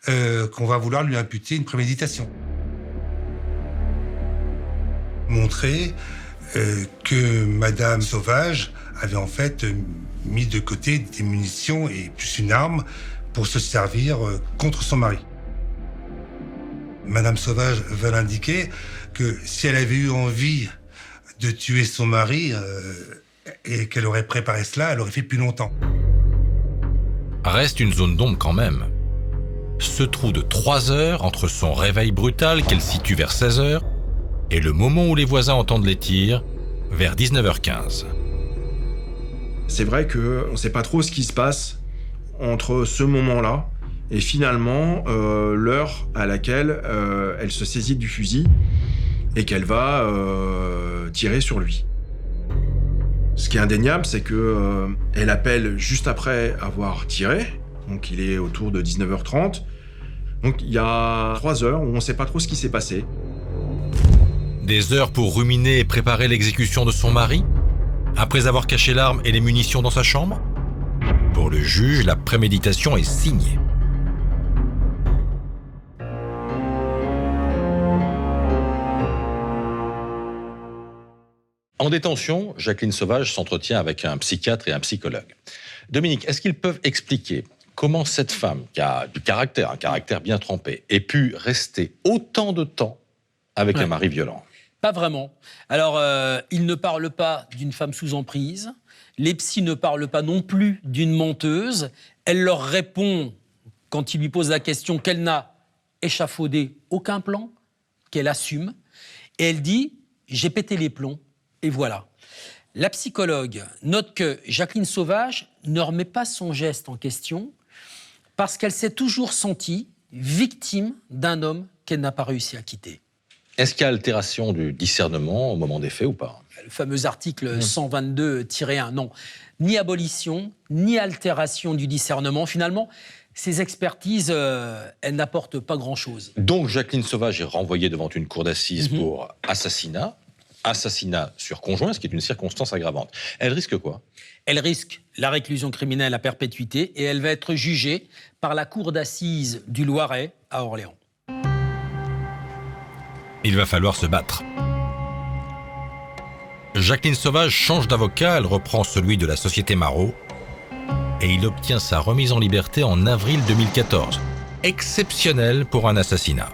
qu'on va vouloir lui imputer une préméditation. Montrer que Madame Sauvage avait en fait mis de côté des munitions et plus une arme pour se servir contre son mari. Madame Sauvage va l'indiquer que si elle avait eu envie de tuer son mari et qu'elle aurait préparé cela, elle aurait fait plus longtemps. Reste une zone d'ombre quand même. Ce trou de 3 heures entre son réveil brutal qu'elle situe vers 16 heures et le moment où les voisins entendent les tirs, vers 19h15. C'est vrai qu'on ne sait pas trop ce qui se passe entre ce moment-là et finalement l'heure à laquelle elle se saisit du fusil et qu'elle va tirer sur lui. Ce qui est indéniable, c'est que elle appelle juste après avoir tiré, donc il est autour de 19h30. Donc il y a 3 heures où on ne sait pas trop ce qui s'est passé. Des heures pour ruminer et préparer l'exécution de son mari, après avoir caché l'arme et les munitions dans sa chambre? Pour le juge, la préméditation est signée. En détention, Jacqueline Sauvage s'entretient avec un psychiatre et un psychologue. Dominique, est-ce qu'ils peuvent expliquer comment cette femme, qui a du caractère, un caractère bien trempé, ait pu rester autant de temps avec un mari violent? Pas vraiment. Alors, il ne parle pas d'une femme sous emprise. Les psys ne parlent pas non plus d'une menteuse. Elle leur répond, quand ils lui posent la question, qu'elle n'a échafaudé aucun plan, qu'elle assume. Et elle dit « j'ai pété les plombs ». Et voilà. La psychologue note que Jacqueline Sauvage ne remet pas son geste en question parce qu'elle s'est toujours sentie victime d'un homme qu'elle n'a pas réussi à quitter. Est-ce qu'il y a altération du discernement au moment des faits ou pas? Le fameux article 122-1, non. Ni abolition, ni altération du discernement. Finalement, ces expertises, elles n'apportent pas grand-chose. Donc Jacqueline Sauvage est renvoyée devant une cour d'assises pour assassinat sur conjoint, ce qui est une circonstance aggravante. Elle risque quoi? Elle risque la réclusion criminelle à perpétuité et elle va être jugée par la cour d'assises du Loiret à Orléans. Il va falloir se battre. Jacqueline Sauvage change d'avocat, elle reprend celui de la société Marot et il obtient sa remise en liberté en avril 2014. Exceptionnel pour un assassinat.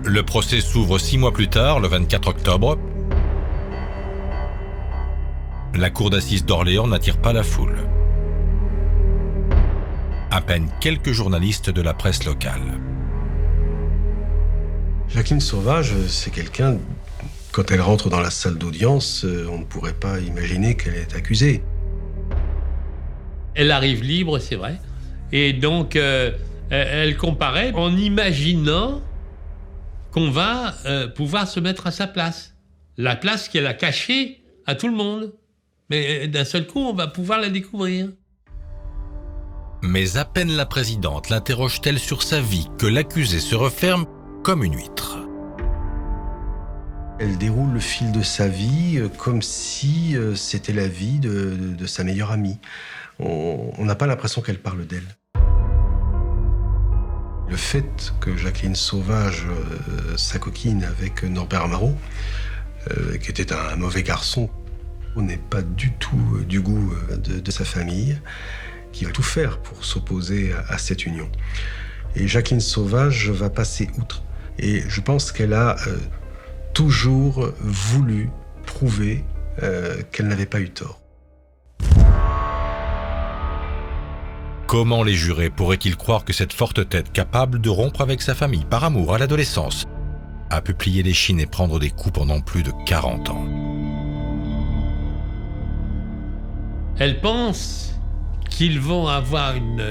Le procès s'ouvre 6 mois plus tard, le 24 octobre. La cour d'assises d'Orléans n'attire pas la foule. À peine quelques journalistes de la presse locale. Jacqueline Sauvage, c'est quelqu'un, quand elle rentre dans la salle d'audience, on ne pourrait pas imaginer qu'elle est accusée. Elle arrive libre, c'est vrai. Et donc, elle comparaît en imaginant qu'on va pouvoir se mettre à sa place. La place qu'elle a cachée à tout le monde. Mais d'un seul coup, on va pouvoir la découvrir. Mais à peine la présidente l'interroge-t-elle sur sa vie que l'accusé se referme comme une huître. Elle déroule le fil de sa vie comme si c'était la vie de sa meilleure amie. On n'a pas l'impression qu'elle parle d'elle. Le fait que Jacqueline Sauvage s'acoquine avec Norbert Marot, qui était un mauvais garçon, n'est pas du tout du goût de sa famille, qui va tout faire pour s'opposer à cette union. Et Jacqueline Sauvage va passer outre. Et je pense qu'elle a toujours voulu prouver qu'elle n'avait pas eu tort. Comment les jurés pourraient-ils croire que cette forte tête, capable de rompre avec sa famille par amour à l'adolescence, a pu plier les chines et prendre des coups pendant plus de 40 ans? Elle pense qu'ils vont avoir une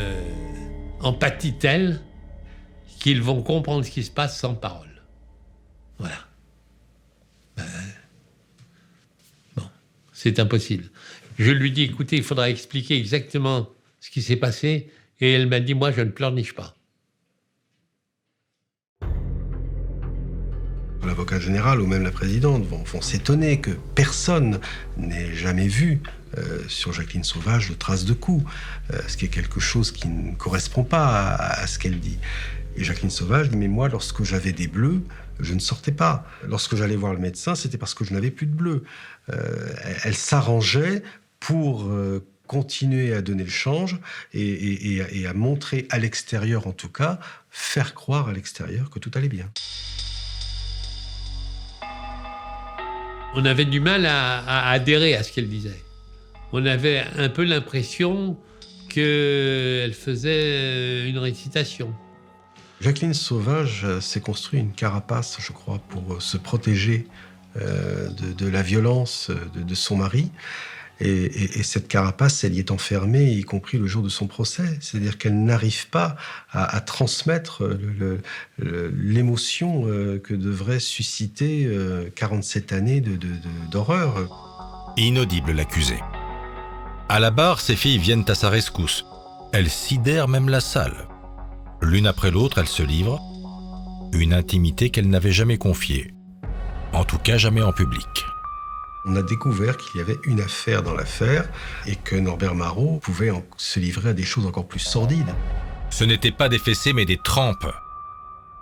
empathie telle qu'ils vont comprendre ce qui se passe sans parole. Voilà. Bon, c'est impossible. Je lui dis, écoutez, il faudra expliquer exactement ce qui s'est passé. Et elle m'a dit, moi, je ne pleurniche pas. L'avocat général ou même la présidente vont s'étonner que personne n'ait jamais vu sur Jacqueline Sauvage de traces de coups, ce qui est quelque chose qui ne correspond pas à ce qu'elle dit. Et Jacqueline Sauvage dit, mais moi, lorsque j'avais des bleus, je ne sortais pas. Lorsque j'allais voir le médecin, c'était parce que je n'avais plus de bleus. Elle s'arrangeait pour continuer à donner le change et à montrer à l'extérieur, en tout cas, faire croire à l'extérieur que tout allait bien. On avait du mal à adhérer à ce qu'elle disait. On avait un peu l'impression qu'elle faisait une récitation. Jacqueline Sauvage s'est construit une carapace, je crois, pour se protéger de la violence de son mari. Et cette carapace, elle y est enfermée, y compris le jour de son procès. C'est-à-dire qu'elle n'arrive pas à transmettre l'émotion que devrait susciter 47 années d'horreur. Inaudible l'accusé. À la barre, ses filles viennent à sa rescousse. Elles sidèrent même la salle. L'une après l'autre, elles se livrent. Une intimité qu'elles n'avaient jamais confiée. En tout cas, jamais en public. On a découvert qu'il y avait une affaire dans l'affaire et que Norbert Marot pouvait se livrer à des choses encore plus sordides. Ce n'étaient pas des fessées, mais des trempes.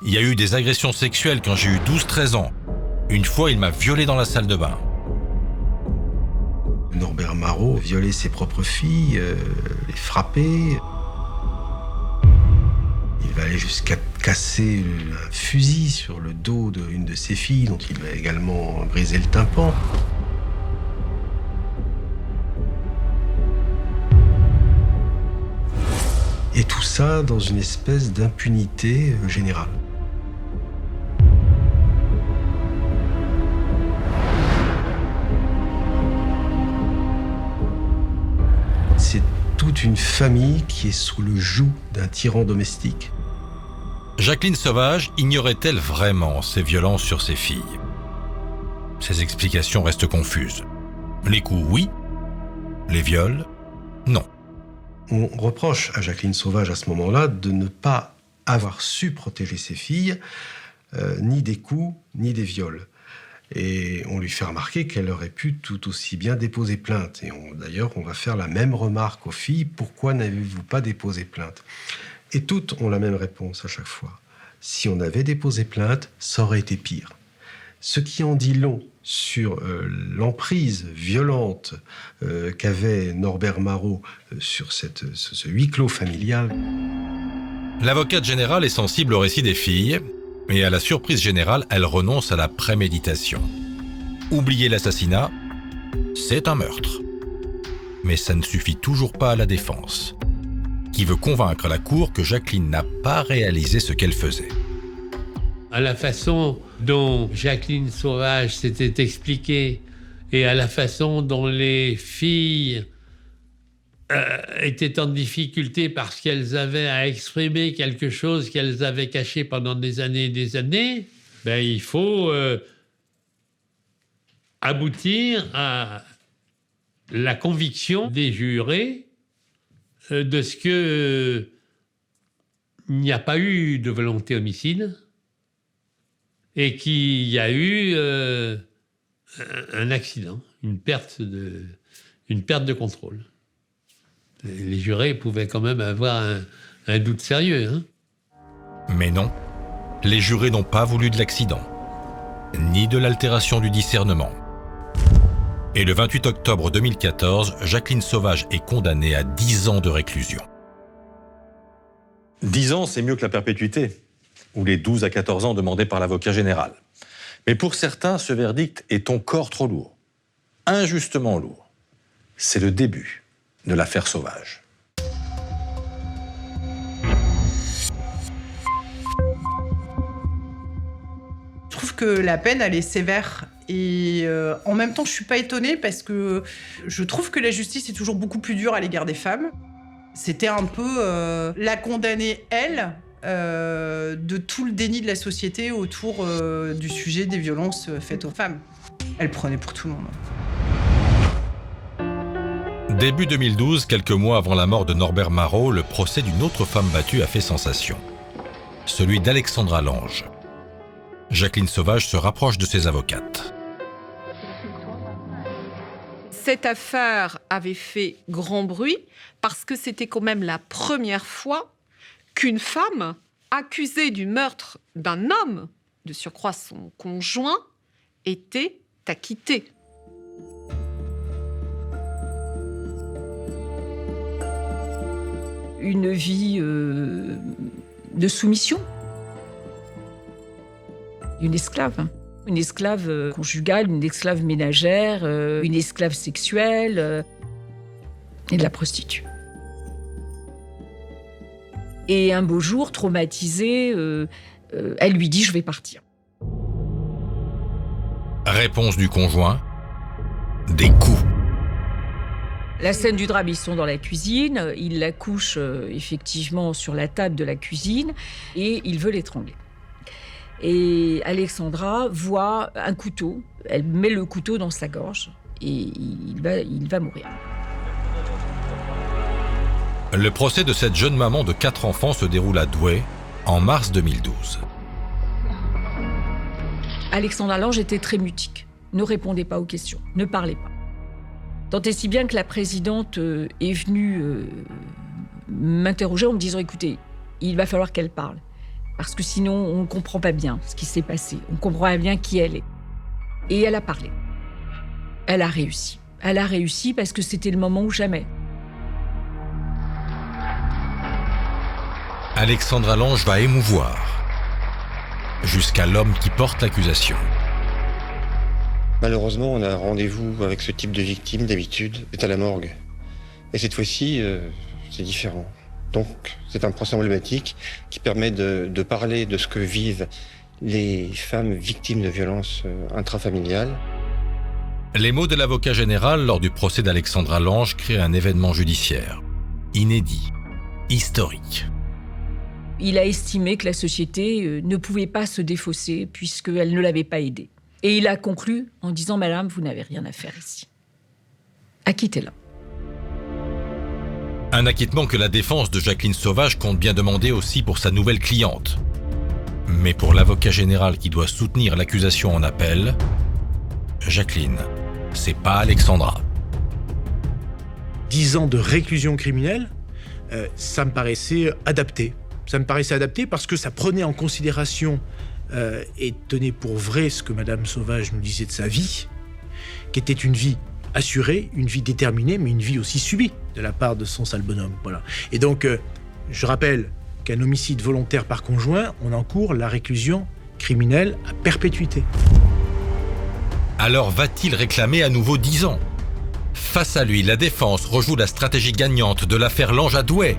Il y a eu des agressions sexuelles quand j'ai eu 12-13 ans. Une fois, il m'a violé dans la salle de bain. Norbert Marot violait ses propres filles, les frappait. Il va aller jusqu'à casser un fusil sur le dos d'une de ses filles, dont il va également briser le tympan. Et tout ça dans une espèce d'impunité générale. C'est toute une famille qui est sous le joug d'un tyran domestique. Jacqueline Sauvage ignorait-elle vraiment ces violences sur ses filles? Ses explications restent confuses. Les coups, oui. Les viols, non. On reproche à Jacqueline Sauvage à ce moment-là de ne pas avoir su protéger ses filles, ni des coups, ni des viols. Et on lui fait remarquer qu'elle aurait pu tout aussi bien déposer plainte. Et d'ailleurs, on va faire la même remarque aux filles. Pourquoi n'avez-vous pas déposé plainte? Et toutes ont la même réponse à chaque fois. Si on avait déposé plainte, ça aurait été pire. Ce qui en dit long sur l'emprise violente qu'avait Norbert Marot sur ce huis clos familial. L'avocate générale est sensible au récit des filles, et à la surprise générale, elle renonce à la préméditation. Oublier l'assassinat, c'est un meurtre. Mais ça ne suffit toujours pas à la défense, qui veut convaincre la cour que Jacqueline n'a pas réalisé ce qu'elle faisait. À la façon dont Jacqueline Sauvage s'était expliquée et à la façon dont les filles étaient en difficulté parce qu'elles avaient à exprimer quelque chose qu'elles avaient caché pendant des années et des années, ben, il faut aboutir à la conviction des jurés de ce que il n'y a pas eu de volonté homicide et qu'il y a eu un accident, une perte de contrôle. Les jurés pouvaient quand même avoir un doute sérieux. Hein. Mais non, les jurés n'ont pas voulu de l'accident, ni de l'altération du discernement. Et le 28 octobre 2014, Jacqueline Sauvage est condamnée à 10 ans de réclusion. 10 ans, c'est mieux que la perpétuité, ou les 12 à 14 ans demandés par l'avocat général. Mais pour certains, ce verdict est encore trop lourd, injustement lourd. C'est le début de l'affaire Sauvage. Je trouve que la peine, elle est sévère. Et en même temps, je suis pas étonnée parce que je trouve que la justice est toujours beaucoup plus dure à l'égard des femmes. C'était un peu la condamner, elle, de tout le déni de la société autour du sujet des violences faites aux femmes. Elle prenait pour tout le monde. Début 2012, quelques mois avant la mort de Norbert Marot, le procès d'une autre femme battue a fait sensation. Celui d'Alexandra Lange. Jacqueline Sauvage se rapproche de ses avocates. Cette affaire avait fait grand bruit parce que c'était quand même la première fois qu'une femme accusée du meurtre d'un homme, de surcroît son conjoint, était acquittée. Une vie de soumission. Une esclave. Une esclave conjugale, une esclave ménagère, une esclave sexuelle et de la prostituée. Et un beau jour, traumatisée, elle lui dit « je vais partir ». Réponse du conjoint, des coups. La scène du drame, ils sont dans la cuisine, il la couche effectivement sur la table de la cuisine et il veut l'étrangler. Et Alexandra voit un couteau, elle met le couteau dans sa gorge et il va mourir. Le procès de cette jeune maman de 4 enfants se déroule à Douai en mars 2012. Alexandra Lange était très mutique, ne répondait pas aux questions, ne parlait pas. Tant et si bien que la présidente est venue m'interroger en me disant « écoutez, il va falloir qu'elle parle. Parce que sinon, on ne comprend pas bien ce qui s'est passé. On ne comprend pas bien qui elle est. » Et elle a parlé. Elle a réussi. Elle a réussi parce que c'était le moment ou jamais. Alexandra Lange va émouvoir jusqu'à l'homme qui porte l'accusation. Malheureusement, on a rendez-vous avec ce type de victime d'habitude. C'est à la morgue. Et cette fois-ci, c'est différent. Donc, c'est un procès emblématique qui permet de parler de ce que vivent les femmes victimes de violences intrafamiliales. Les mots de l'avocat général lors du procès d'Alexandra Lange créent un événement judiciaire. Inédit, historique. Il a estimé que la société ne pouvait pas se défausser puisqu'elle ne l'avait pas aidée. Et il a conclu en disant « Madame, vous n'avez rien à faire ici. Acquittez-la. » Un acquittement que la défense de Jacqueline Sauvage compte bien demander aussi pour sa nouvelle cliente. Mais pour l'avocat général qui doit soutenir l'accusation en appel, Jacqueline, c'est pas Alexandra. 10 ans de réclusion criminelle, ça me paraissait adapté. Ça me paraissait adapté parce que ça prenait en considération et tenait pour vrai ce que Madame Sauvage nous disait de sa vie, qui était une vie assurée, une vie déterminée, mais une vie aussi subie de la part de son sale bonhomme. Voilà. Et donc, je rappelle qu'un homicide volontaire par conjoint, on encourt la réclusion criminelle à perpétuité. Alors va-t-il réclamer à nouveau 10 ans ? Face à lui, la défense rejoue la stratégie gagnante de l'affaire Lange à Douai.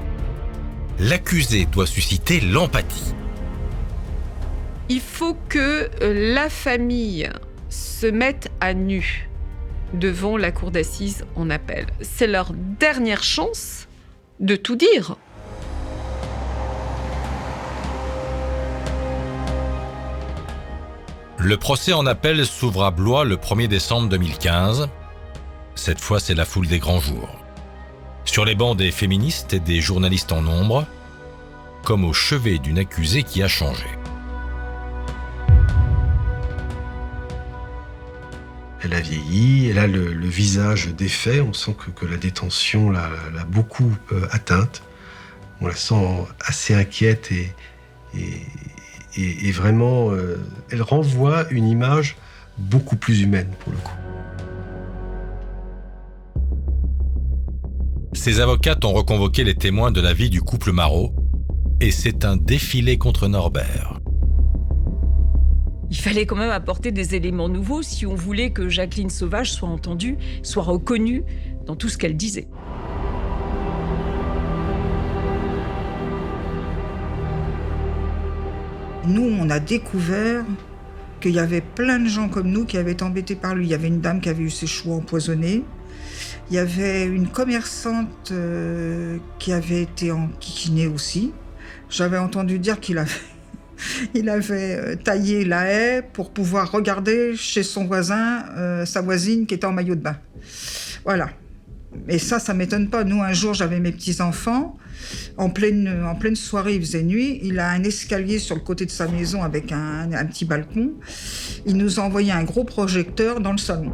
L'accusé doit susciter l'empathie. Il faut que la famille se mette à nu devant la cour d'assises en appel. C'est leur dernière chance de tout dire. Le procès en appel s'ouvre à Blois le 1er décembre 2015. Cette fois, c'est la foule des grands jours. Sur les bancs des féministes et des journalistes en nombre, comme au chevet d'une accusée qui a changé. Elle a vieilli, elle a le visage défait, on sent que la détention l'a beaucoup atteinte. On la sent assez inquiète et vraiment, elle renvoie une image beaucoup plus humaine pour le coup. Ses avocates ont reconvoqué les témoins de la vie du couple Marot et c'est un défilé contre Norbert. Il fallait quand même apporter des éléments nouveaux si on voulait que Jacqueline Sauvage soit entendue, soit reconnue dans tout ce qu'elle disait. Nous, on a découvert qu'il y avait plein de gens comme nous qui avaient été embêtés par lui. Il y avait une dame qui avait eu ses cheveux empoisonnés. Il y avait une commerçante qui avait été enquiquinée aussi. J'avais entendu dire qu'il avait taillé la haie pour pouvoir regarder chez son voisin, sa voisine qui était en maillot de bain. Voilà. Et ça m'étonne pas. Nous, un jour, j'avais mes petits-enfants. En pleine soirée, il faisait nuit. Il a un escalier sur le côté de sa maison avec un petit balcon. Il nous a envoyé un gros projecteur dans le salon.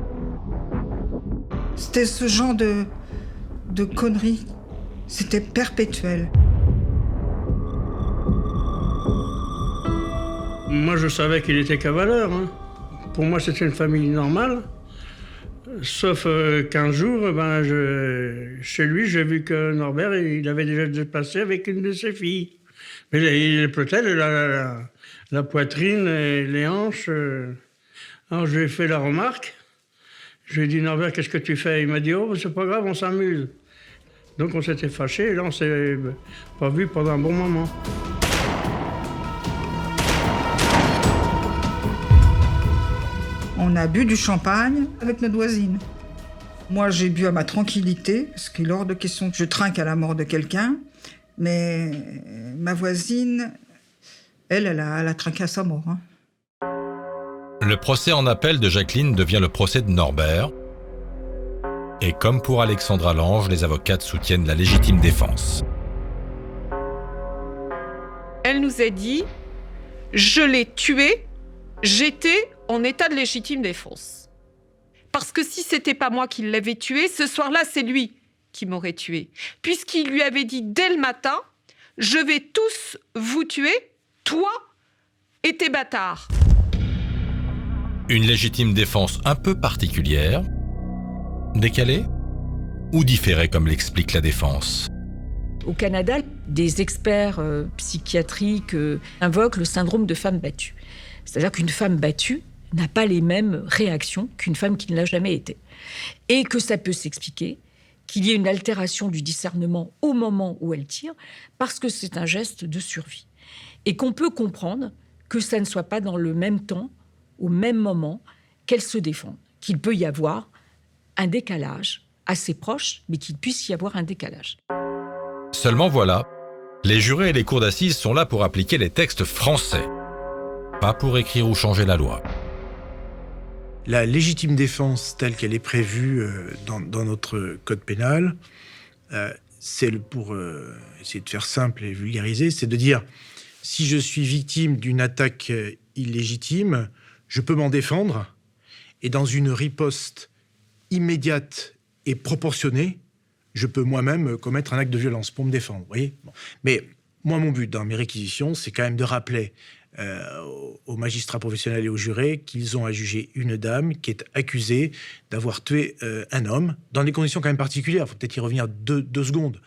C'était ce genre de conneries. C'était perpétuel. Moi, je savais qu'il était cavaleur. Hein. Pour moi, c'était une famille normale. Sauf qu'un jour, chez lui, j'ai vu que Norbert, il avait déjà déplacé avec une de ses filles. Mais il peut-être la poitrine et les hanches. Alors, je lui ai fait la remarque. Je lui ai dit, Norbert, qu'est-ce que tu fais? Il m'a dit, oh, c'est pas grave, on s'amuse. Donc, on s'était fâchés et là, on s'est pas vu pendant un bon moment. On a bu du champagne avec notre voisine. Moi, j'ai bu à ma tranquillité, parce qu'il est hors de question que je trinque à la mort de quelqu'un. Mais ma voisine, elle a trinqué à sa mort. Hein. Le procès en appel de Jacqueline devient le procès de Norbert. Et comme pour Alexandra Lange, les avocates soutiennent la légitime défense. Elle nous a dit « Je l'ai tué, j'étais en état de légitime défense. Parce que si c'était pas moi qui l'avais tué, ce soir-là, c'est lui qui m'aurait tué. Puisqu'il lui avait dit dès le matin « Je vais tous vous tuer, toi et tes bâtards. » Une légitime défense un peu particulière, décalée ou différée comme l'explique la défense. Au Canada, des experts psychiatriques invoquent le syndrome de femme battue. C'est-à-dire qu'une femme battue n'a pas les mêmes réactions qu'une femme qui ne l'a jamais été. Et que ça peut s'expliquer qu'il y ait une altération du discernement au moment où elle tire, parce que c'est un geste de survie. Et qu'on peut comprendre que ça ne soit pas dans le même temps, au même moment, qu'elle se défende. Qu'il peut y avoir un décalage assez proche, mais qu'il puisse y avoir un décalage. Seulement voilà, les jurés et les cours d'assises sont là pour appliquer les textes français, pas pour écrire ou changer la loi. La légitime défense telle qu'elle est prévue dans notre code pénal, c'est pour essayer de faire simple et vulgariser, c'est de dire si je suis victime d'une attaque illégitime, je peux m'en défendre et dans une riposte immédiate et proportionnée, je peux moi-même commettre un acte de violence pour me défendre. Vous voyez, bon. Mais moi, mon but dans mes réquisitions, c'est quand même de rappeler aux magistrats professionnels et aux jurés qu'ils ont à juger une dame qui est accusée d'avoir tué un homme dans des conditions quand même particulières. Il faut peut-être y revenir deux secondes.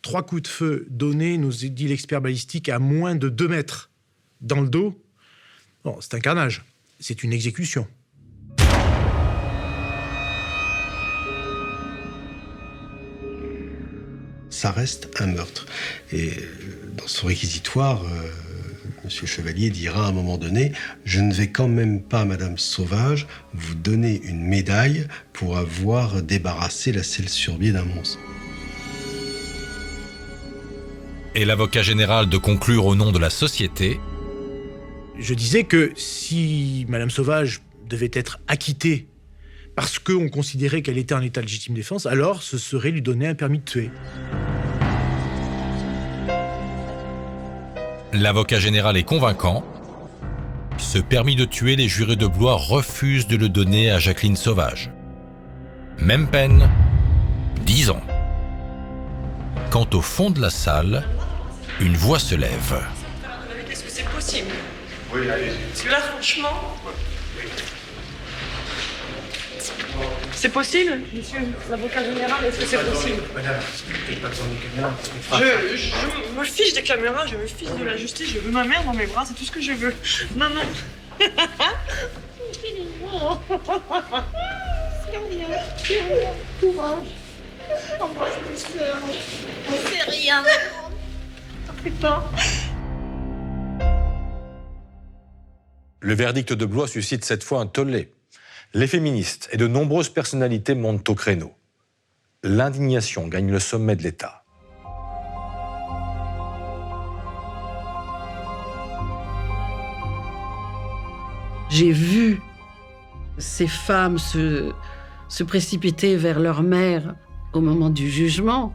3 coups de feu donnés, nous dit l'expert balistique, à moins de 2 mètres dans le dos. Bon, c'est un carnage. C'est une exécution. Ça reste un meurtre. Et dans son réquisitoire, Monsieur Chevalier dira à un moment donné « Je ne vais quand même pas, Madame Sauvage, vous donner une médaille pour avoir débarrassé la Celle-sur-Bière d'un monstre. » Et l'avocat général de conclure au nom de la société. Je disais que si Madame Sauvage devait être acquittée parce qu'on considérait qu'elle était en état de légitime défense, alors ce serait lui donner un permis de tuer. L'avocat général est convaincant. Ce permis de tuer, les jurés de Blois refusent de le donner à Jacqueline Sauvage. Même peine, 10 ans. Quand au fond de la salle, une voix se lève. Est-ce que c'est possible? Oui, allez-y. Parce que là, franchement... C'est possible, monsieur l'avocat général, est-ce que c'est possible? Madame, pas besoin de caméra. Je me fiche des caméras, je me fiche de la justice, je veux ma mère dans mes bras, c'est tout ce que je veux. Non, non. Courage. Embrasse tes sœurs. On fait rien. Putain. Le verdict de Blois suscite cette fois un tollé. Les féministes et de nombreuses personnalités montent au créneau. L'indignation gagne le sommet de l'État. J'ai vu ces femmes se précipiter vers leur mère au moment du jugement.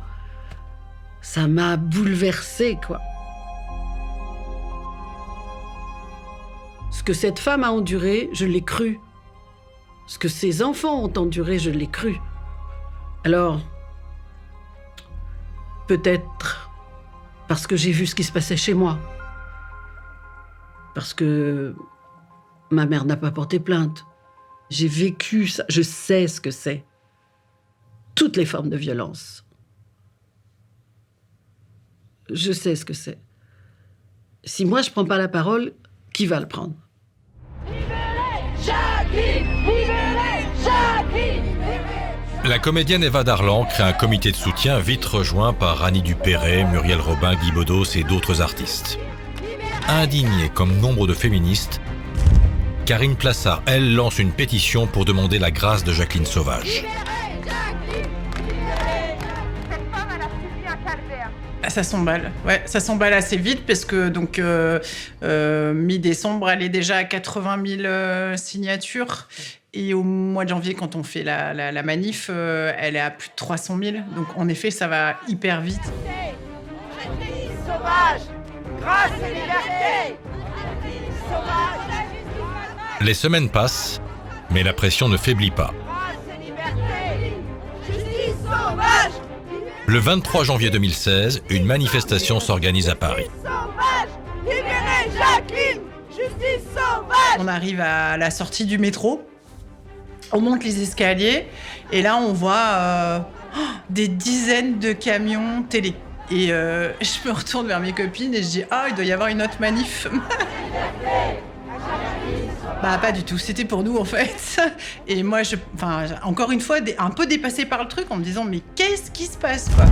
Ça m'a bouleversée, quoi. Ce que cette femme a enduré, je l'ai cru. Ce que ses enfants ont enduré, je l'ai cru. Alors, peut-être parce que j'ai vu ce qui se passait chez moi. Parce que ma mère n'a pas porté plainte. J'ai vécu ça, je sais ce que c'est. Toutes les formes de violence. Je sais ce que c'est. Si moi je prends pas la parole, qui va le prendre? La comédienne Eva Darlan crée un comité de soutien vite rejoint par Annie Dupéret, Muriel Robin, Guy Bedos et d'autres artistes. Indignée comme nombre de féministes, Karine Plassard, elle, lance une pétition pour demander la grâce de Jacqueline Sauvage. Ça s'emballe, ouais, ça s'emballe assez vite parce que donc mi-décembre, elle est déjà à 80 000 signatures et au mois de janvier, quand on fait la manif, elle est à plus de 300 000. Donc en effet, ça va hyper vite. Sauvage, grâce et liberté. Sauvage. Les semaines passent, mais la pression ne faiblit pas. Grâce et liberté. Justice sauvage. Le 23 janvier 2016, une manifestation s'organise à Paris. Libérez Jacqueline! Justice sauvage! On arrive à la sortie du métro, on monte les escaliers et là on voit des dizaines de camions télé. Et je me retourne vers mes copines et je dis « Ah, il doit y avoir une autre manif !» Bah pas du tout, c'était pour nous en fait. Et moi, encore une fois, un peu dépassée par le truc en me disant « Mais qu'est-ce qui se passe quoi ?»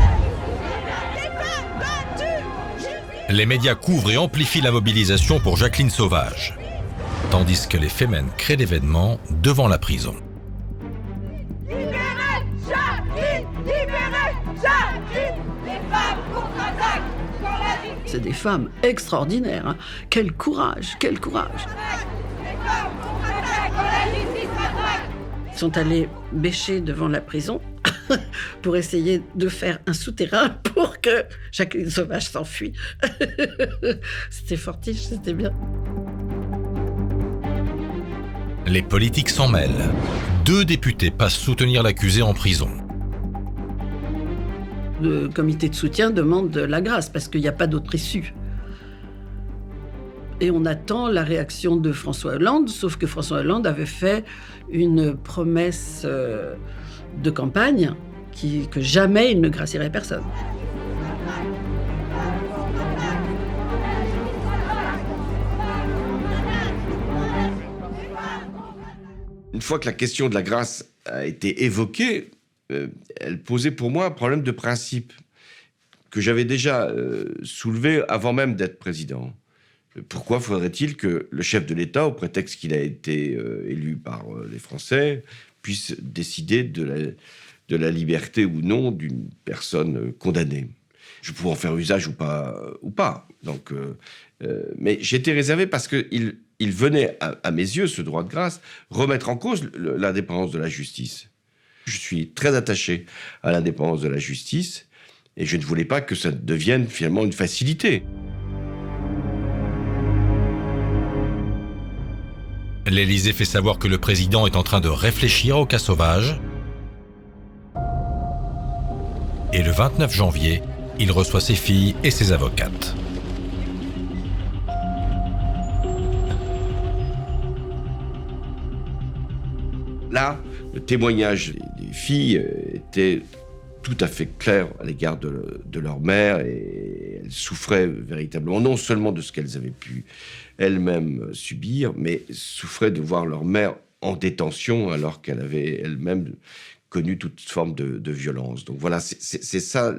Les médias couvrent et amplifient la mobilisation pour Jacqueline Sauvage, tandis que les Femmes créent l'événement devant la prison. Libérez Jacqueline! Libérez Jacqueline! Les femmes contre-attaquent quand la justice... C'est des femmes extraordinaires. Hein. Quel courage, quel courage. Ils sont allés bêcher devant la prison pour essayer de faire un souterrain pour que Jacqueline Sauvage s'enfuit. C'était fortiche, c'était bien. Les politiques s'en mêlent. 2 députés passent soutenir l'accusé en prison. Le comité de soutien demande la grâce parce qu'il n'y a pas d'autre issue. Et on attend la réaction de François Hollande, sauf que François Hollande avait fait une promesse de campagne que jamais il ne gracierait personne. Une fois que la question de la grâce a été évoquée, elle posait pour moi un problème de principe que j'avais déjà soulevé avant même d'être président. Pourquoi faudrait-il que le chef de l'État, au prétexte qu'il a été élu par les Français, puisse décider de la liberté ou non d'une personne condamnée? Je pouvais en faire usage ou pas. Donc, mais j'étais réservé parce qu'il venait, à mes yeux, ce droit de grâce, remettre en cause l'indépendance de la justice. Je suis très attaché à l'indépendance de la justice et je ne voulais pas que ça devienne finalement une facilité. L'Élysée fait savoir que le président est en train de réfléchir au cas Sauvage. Et le 29 janvier, il reçoit ses filles et ses avocates. Là, le témoignage des filles était tout à fait clair à l'égard de leur mère et elles souffraient véritablement, non seulement de ce qu'elles avaient pu elles-mêmes subir, mais souffraient de voir leur mère en détention alors qu'elle avait elle-même connu toute forme de violence. Donc voilà, c'est ça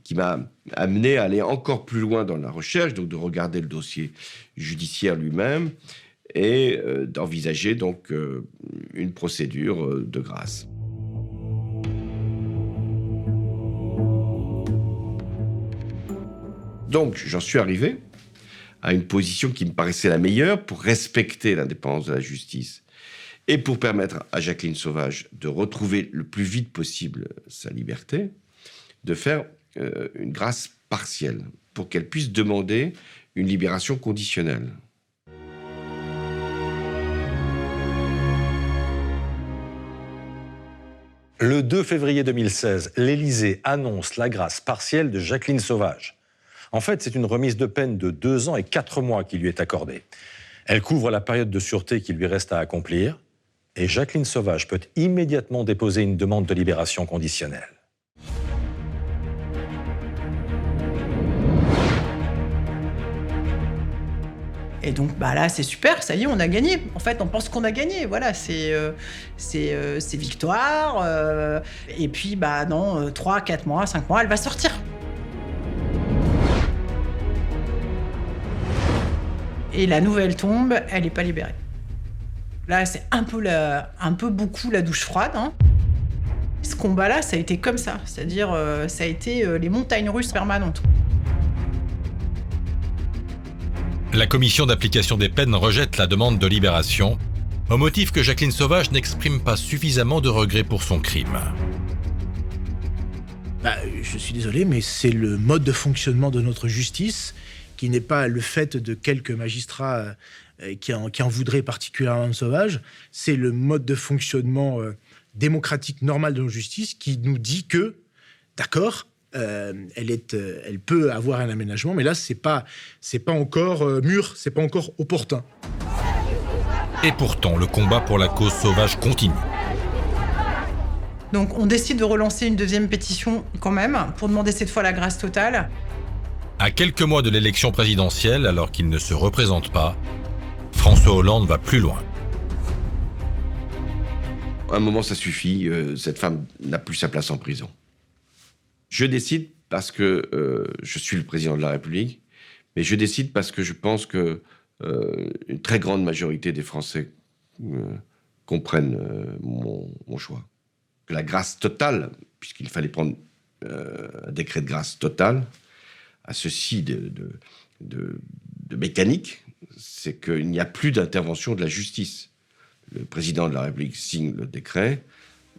qui m'a amené à aller encore plus loin dans la recherche, donc de regarder le dossier judiciaire lui-même et d'envisager donc une procédure de grâce. Donc j'en suis arrivé à une position qui me paraissait la meilleure pour respecter l'indépendance de la justice et pour permettre à Jacqueline Sauvage de retrouver le plus vite possible sa liberté, de faire une grâce partielle pour qu'elle puisse demander une libération conditionnelle. Le 2 février 2016, l'Élysée annonce la grâce partielle de Jacqueline Sauvage. En fait, c'est une remise de peine de 2 ans et 4 mois qui lui est accordée. Elle couvre la période de sûreté qui lui reste à accomplir et Jacqueline Sauvage peut immédiatement déposer une demande de libération conditionnelle. Et donc là, c'est super, ça y est, on a gagné. En fait, on pense qu'on a gagné. Voilà, c'est victoire. Et puis, dans 3, 4 mois, 5 mois, elle va sortir. Et la nouvelle tombe, elle n'est pas libérée. Là, c'est un peu beaucoup la douche froide. Hein. Ce combat-là, ça a été comme ça. C'est-à-dire, ça a été les montagnes russes permanentes. La commission d'application des peines rejette la demande de libération, au motif que Jacqueline Sauvage n'exprime pas suffisamment de regrets pour son crime. Je suis désolé, mais c'est le mode de fonctionnement de notre justice qui n'est pas le fait de quelques magistrats qui en voudraient particulièrement de Sauvage. C'est le mode de fonctionnement démocratique normal de notre justice qui nous dit que, d'accord, elle peut avoir un aménagement, mais là, c'est pas encore mûr, c'est pas encore opportun. Et pourtant, le combat pour la cause Sauvage continue. Donc, on décide de relancer une deuxième pétition quand même, pour demander cette fois la grâce totale. À quelques mois de l'élection présidentielle, alors qu'il ne se représente pas, François Hollande va plus loin. À un moment, ça suffit. Cette femme n'a plus sa place en prison. Je décide parce que je suis le président de la République, mais je décide parce que je pense que une très grande majorité des Français comprennent mon choix. Que la grâce totale, puisqu'il fallait prendre un décret de grâce totale, a ceci de mécanique, c'est qu'il n'y a plus d'intervention de la justice. Le président de la République signe le décret,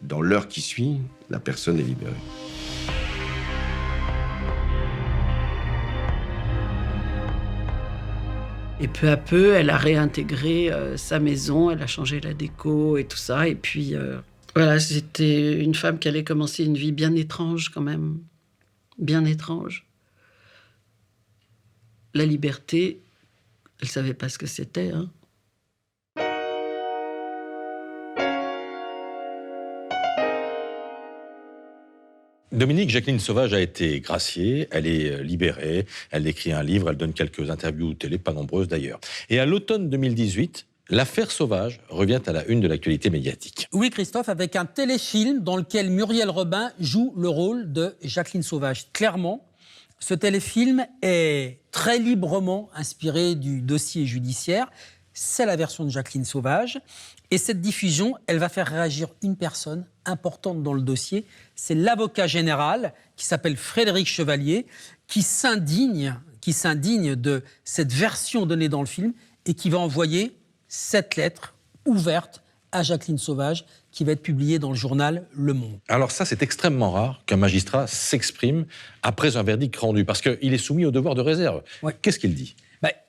dans l'heure qui suit, la personne est libérée. Et peu à peu, elle a réintégré sa maison, elle a changé la déco et tout ça. Et puis, voilà, c'était une femme qui allait commencer une vie bien étrange quand même. Bien étrange. La liberté, elle ne savait pas ce que c'était, hein. Dominique, Jacqueline Sauvage a été graciée, elle est libérée, elle écrit un livre, elle donne quelques interviews télé, pas nombreuses d'ailleurs. Et à l'automne 2018, l'affaire Sauvage revient à la une de l'actualité médiatique. Oui, Christophe, avec un téléfilm dans lequel Muriel Robin joue le rôle de Jacqueline Sauvage. Clairement, Ce téléfilm est très librement inspiré du dossier judiciaire. C'est la version de Jacqueline Sauvage. Et cette diffusion, elle va faire réagir une personne importante dans le dossier. C'est l'avocat général qui s'appelle Frédéric Chevalier, qui s'indigne de cette version donnée dans le film et qui va envoyer cette lettre ouverte à Jacqueline Sauvage, qui va être publiée dans le journal Le Monde. Alors ça, c'est extrêmement rare qu'un magistrat s'exprime après un verdict rendu, parce qu'il est soumis au devoir de réserve. Ouais. Qu'est-ce qu'il dit ?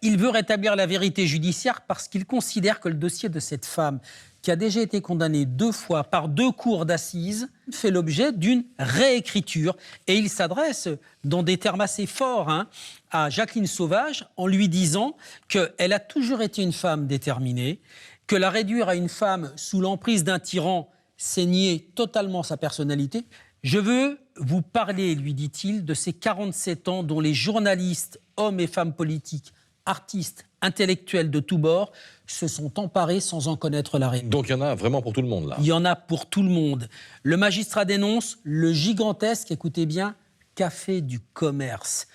Il veut rétablir la vérité judiciaire parce qu'il considère que le dossier de cette femme, qui a déjà été condamnée 2 fois par 2 cours d'assises, fait l'objet d'une réécriture. Et il s'adresse, dans des termes assez forts, à Jacqueline Sauvage, en lui disant qu'elle a toujours été une femme déterminée, que la réduire à une femme sous l'emprise d'un tyran, c'est nier totalement sa personnalité. Je veux vous parler, lui dit-il, de ces 47 ans dont les journalistes, hommes et femmes politiques, artistes, intellectuels de tous bords, se sont emparés sans en connaître la raison. Donc il y en a vraiment pour tout le monde, là. Il y en a pour tout le monde. Le magistrat dénonce le gigantesque, écoutez bien, café du commerce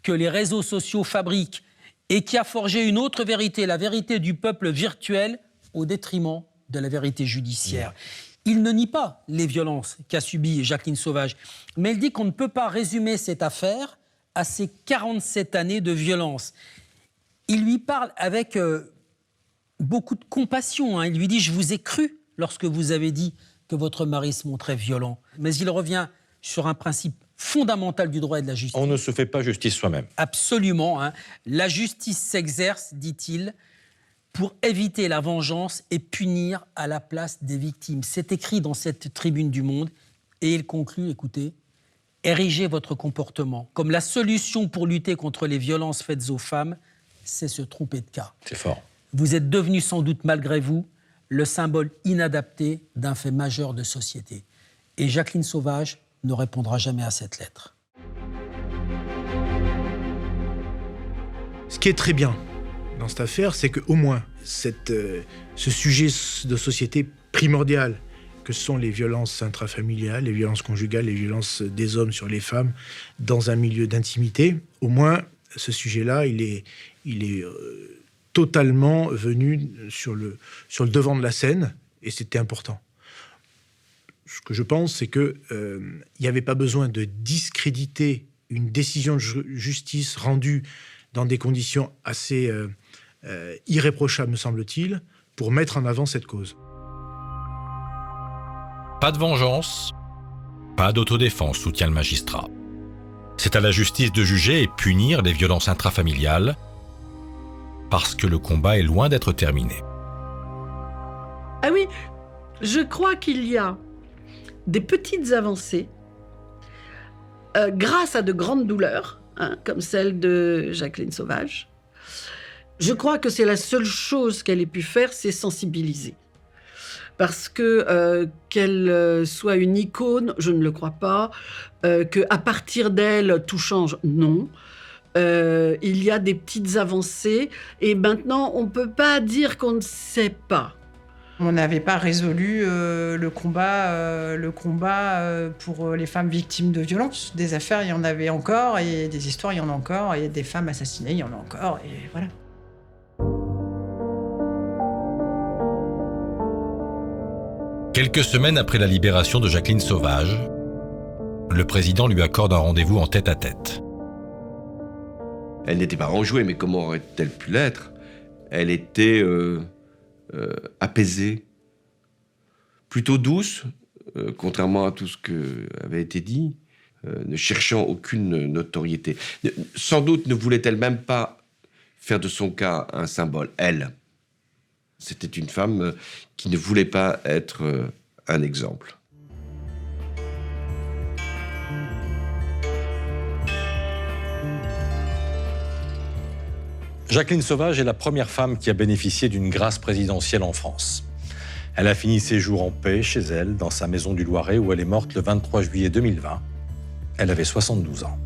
que les réseaux sociaux fabriquent et qui a forgé une autre vérité, la vérité du peuple virtuel, au détriment de la vérité judiciaire. Il ne nie pas les violences qu'a subies Jacqueline Sauvage, mais il dit qu'on ne peut pas résumer cette affaire à ces 47 années de violence. Il lui parle avec beaucoup de compassion. Il lui dit « Je vous ai cru lorsque vous avez dit que votre mari se montrait violent ». Mais il revient sur un principe fondamental du droit et de la justice. On ne se fait pas justice soi-même. Absolument. La justice s'exerce, dit-il, pour éviter la vengeance et punir à la place des victimes. C'est écrit dans cette tribune du Monde. Et il conclut, écoutez, « Érigez votre comportement comme la solution pour lutter contre les violences faites aux femmes, c'est se tromper de cas. » C'est fort. Vous êtes devenu sans doute, malgré vous, le symbole inadapté d'un fait majeur de société. Et Jacqueline Sauvage ne répondra jamais à cette lettre. Ce qui est très bien dans cette affaire, c'est qu'au moins, ce sujet de société primordial, que sont les violences intrafamiliales, les violences conjugales, les violences des hommes sur les femmes dans un milieu d'intimité, au moins, ce sujet-là, il est totalement venu sur le devant de la scène, et c'était important. Ce que je pense, c'est qu'il n'y avait pas besoin de discréditer une décision de justice rendue dans des conditions assez irréprochables, me semble-t-il, pour mettre en avant cette cause. Pas de vengeance, pas d'autodéfense, soutient le magistrat. C'est à la justice de juger et punir les violences intrafamiliales, parce que le combat est loin d'être terminé. Ah oui, je crois qu'il y a des petites avancées grâce à de grandes douleurs, comme celle de Jacqueline Sauvage. Je crois que c'est la seule chose qu'elle ait pu faire, c'est sensibiliser. Parce que qu'elle soit une icône, je ne le crois pas. Qu'à partir d'elle, tout change, non. Il y a des petites avancées. Et maintenant, on ne peut pas dire qu'on ne sait pas. On n'avait pas résolu le combat pour les femmes victimes de violences. Des affaires, il y en avait encore, et des histoires, il y en a encore, et des femmes assassinées, il y en a encore, et voilà. Quelques semaines après la libération de Jacqueline Sauvage, le président lui accorde un rendez-vous en tête-à-tête. Elle n'était pas enjouée, mais comment aurait-elle pu l'être ? Elle était apaisée, plutôt douce, contrairement à tout ce qui avait été dit, ne cherchant aucune notoriété. Sans doute ne voulait-elle même pas faire de son cas un symbole, elle. C'était une femme qui ne voulait pas être un exemple. Jacqueline Sauvage est la première femme qui a bénéficié d'une grâce présidentielle en France. Elle a fini ses jours en paix chez elle, dans sa maison du Loiret, où elle est morte le 23 juillet 2020. Elle avait 72 ans.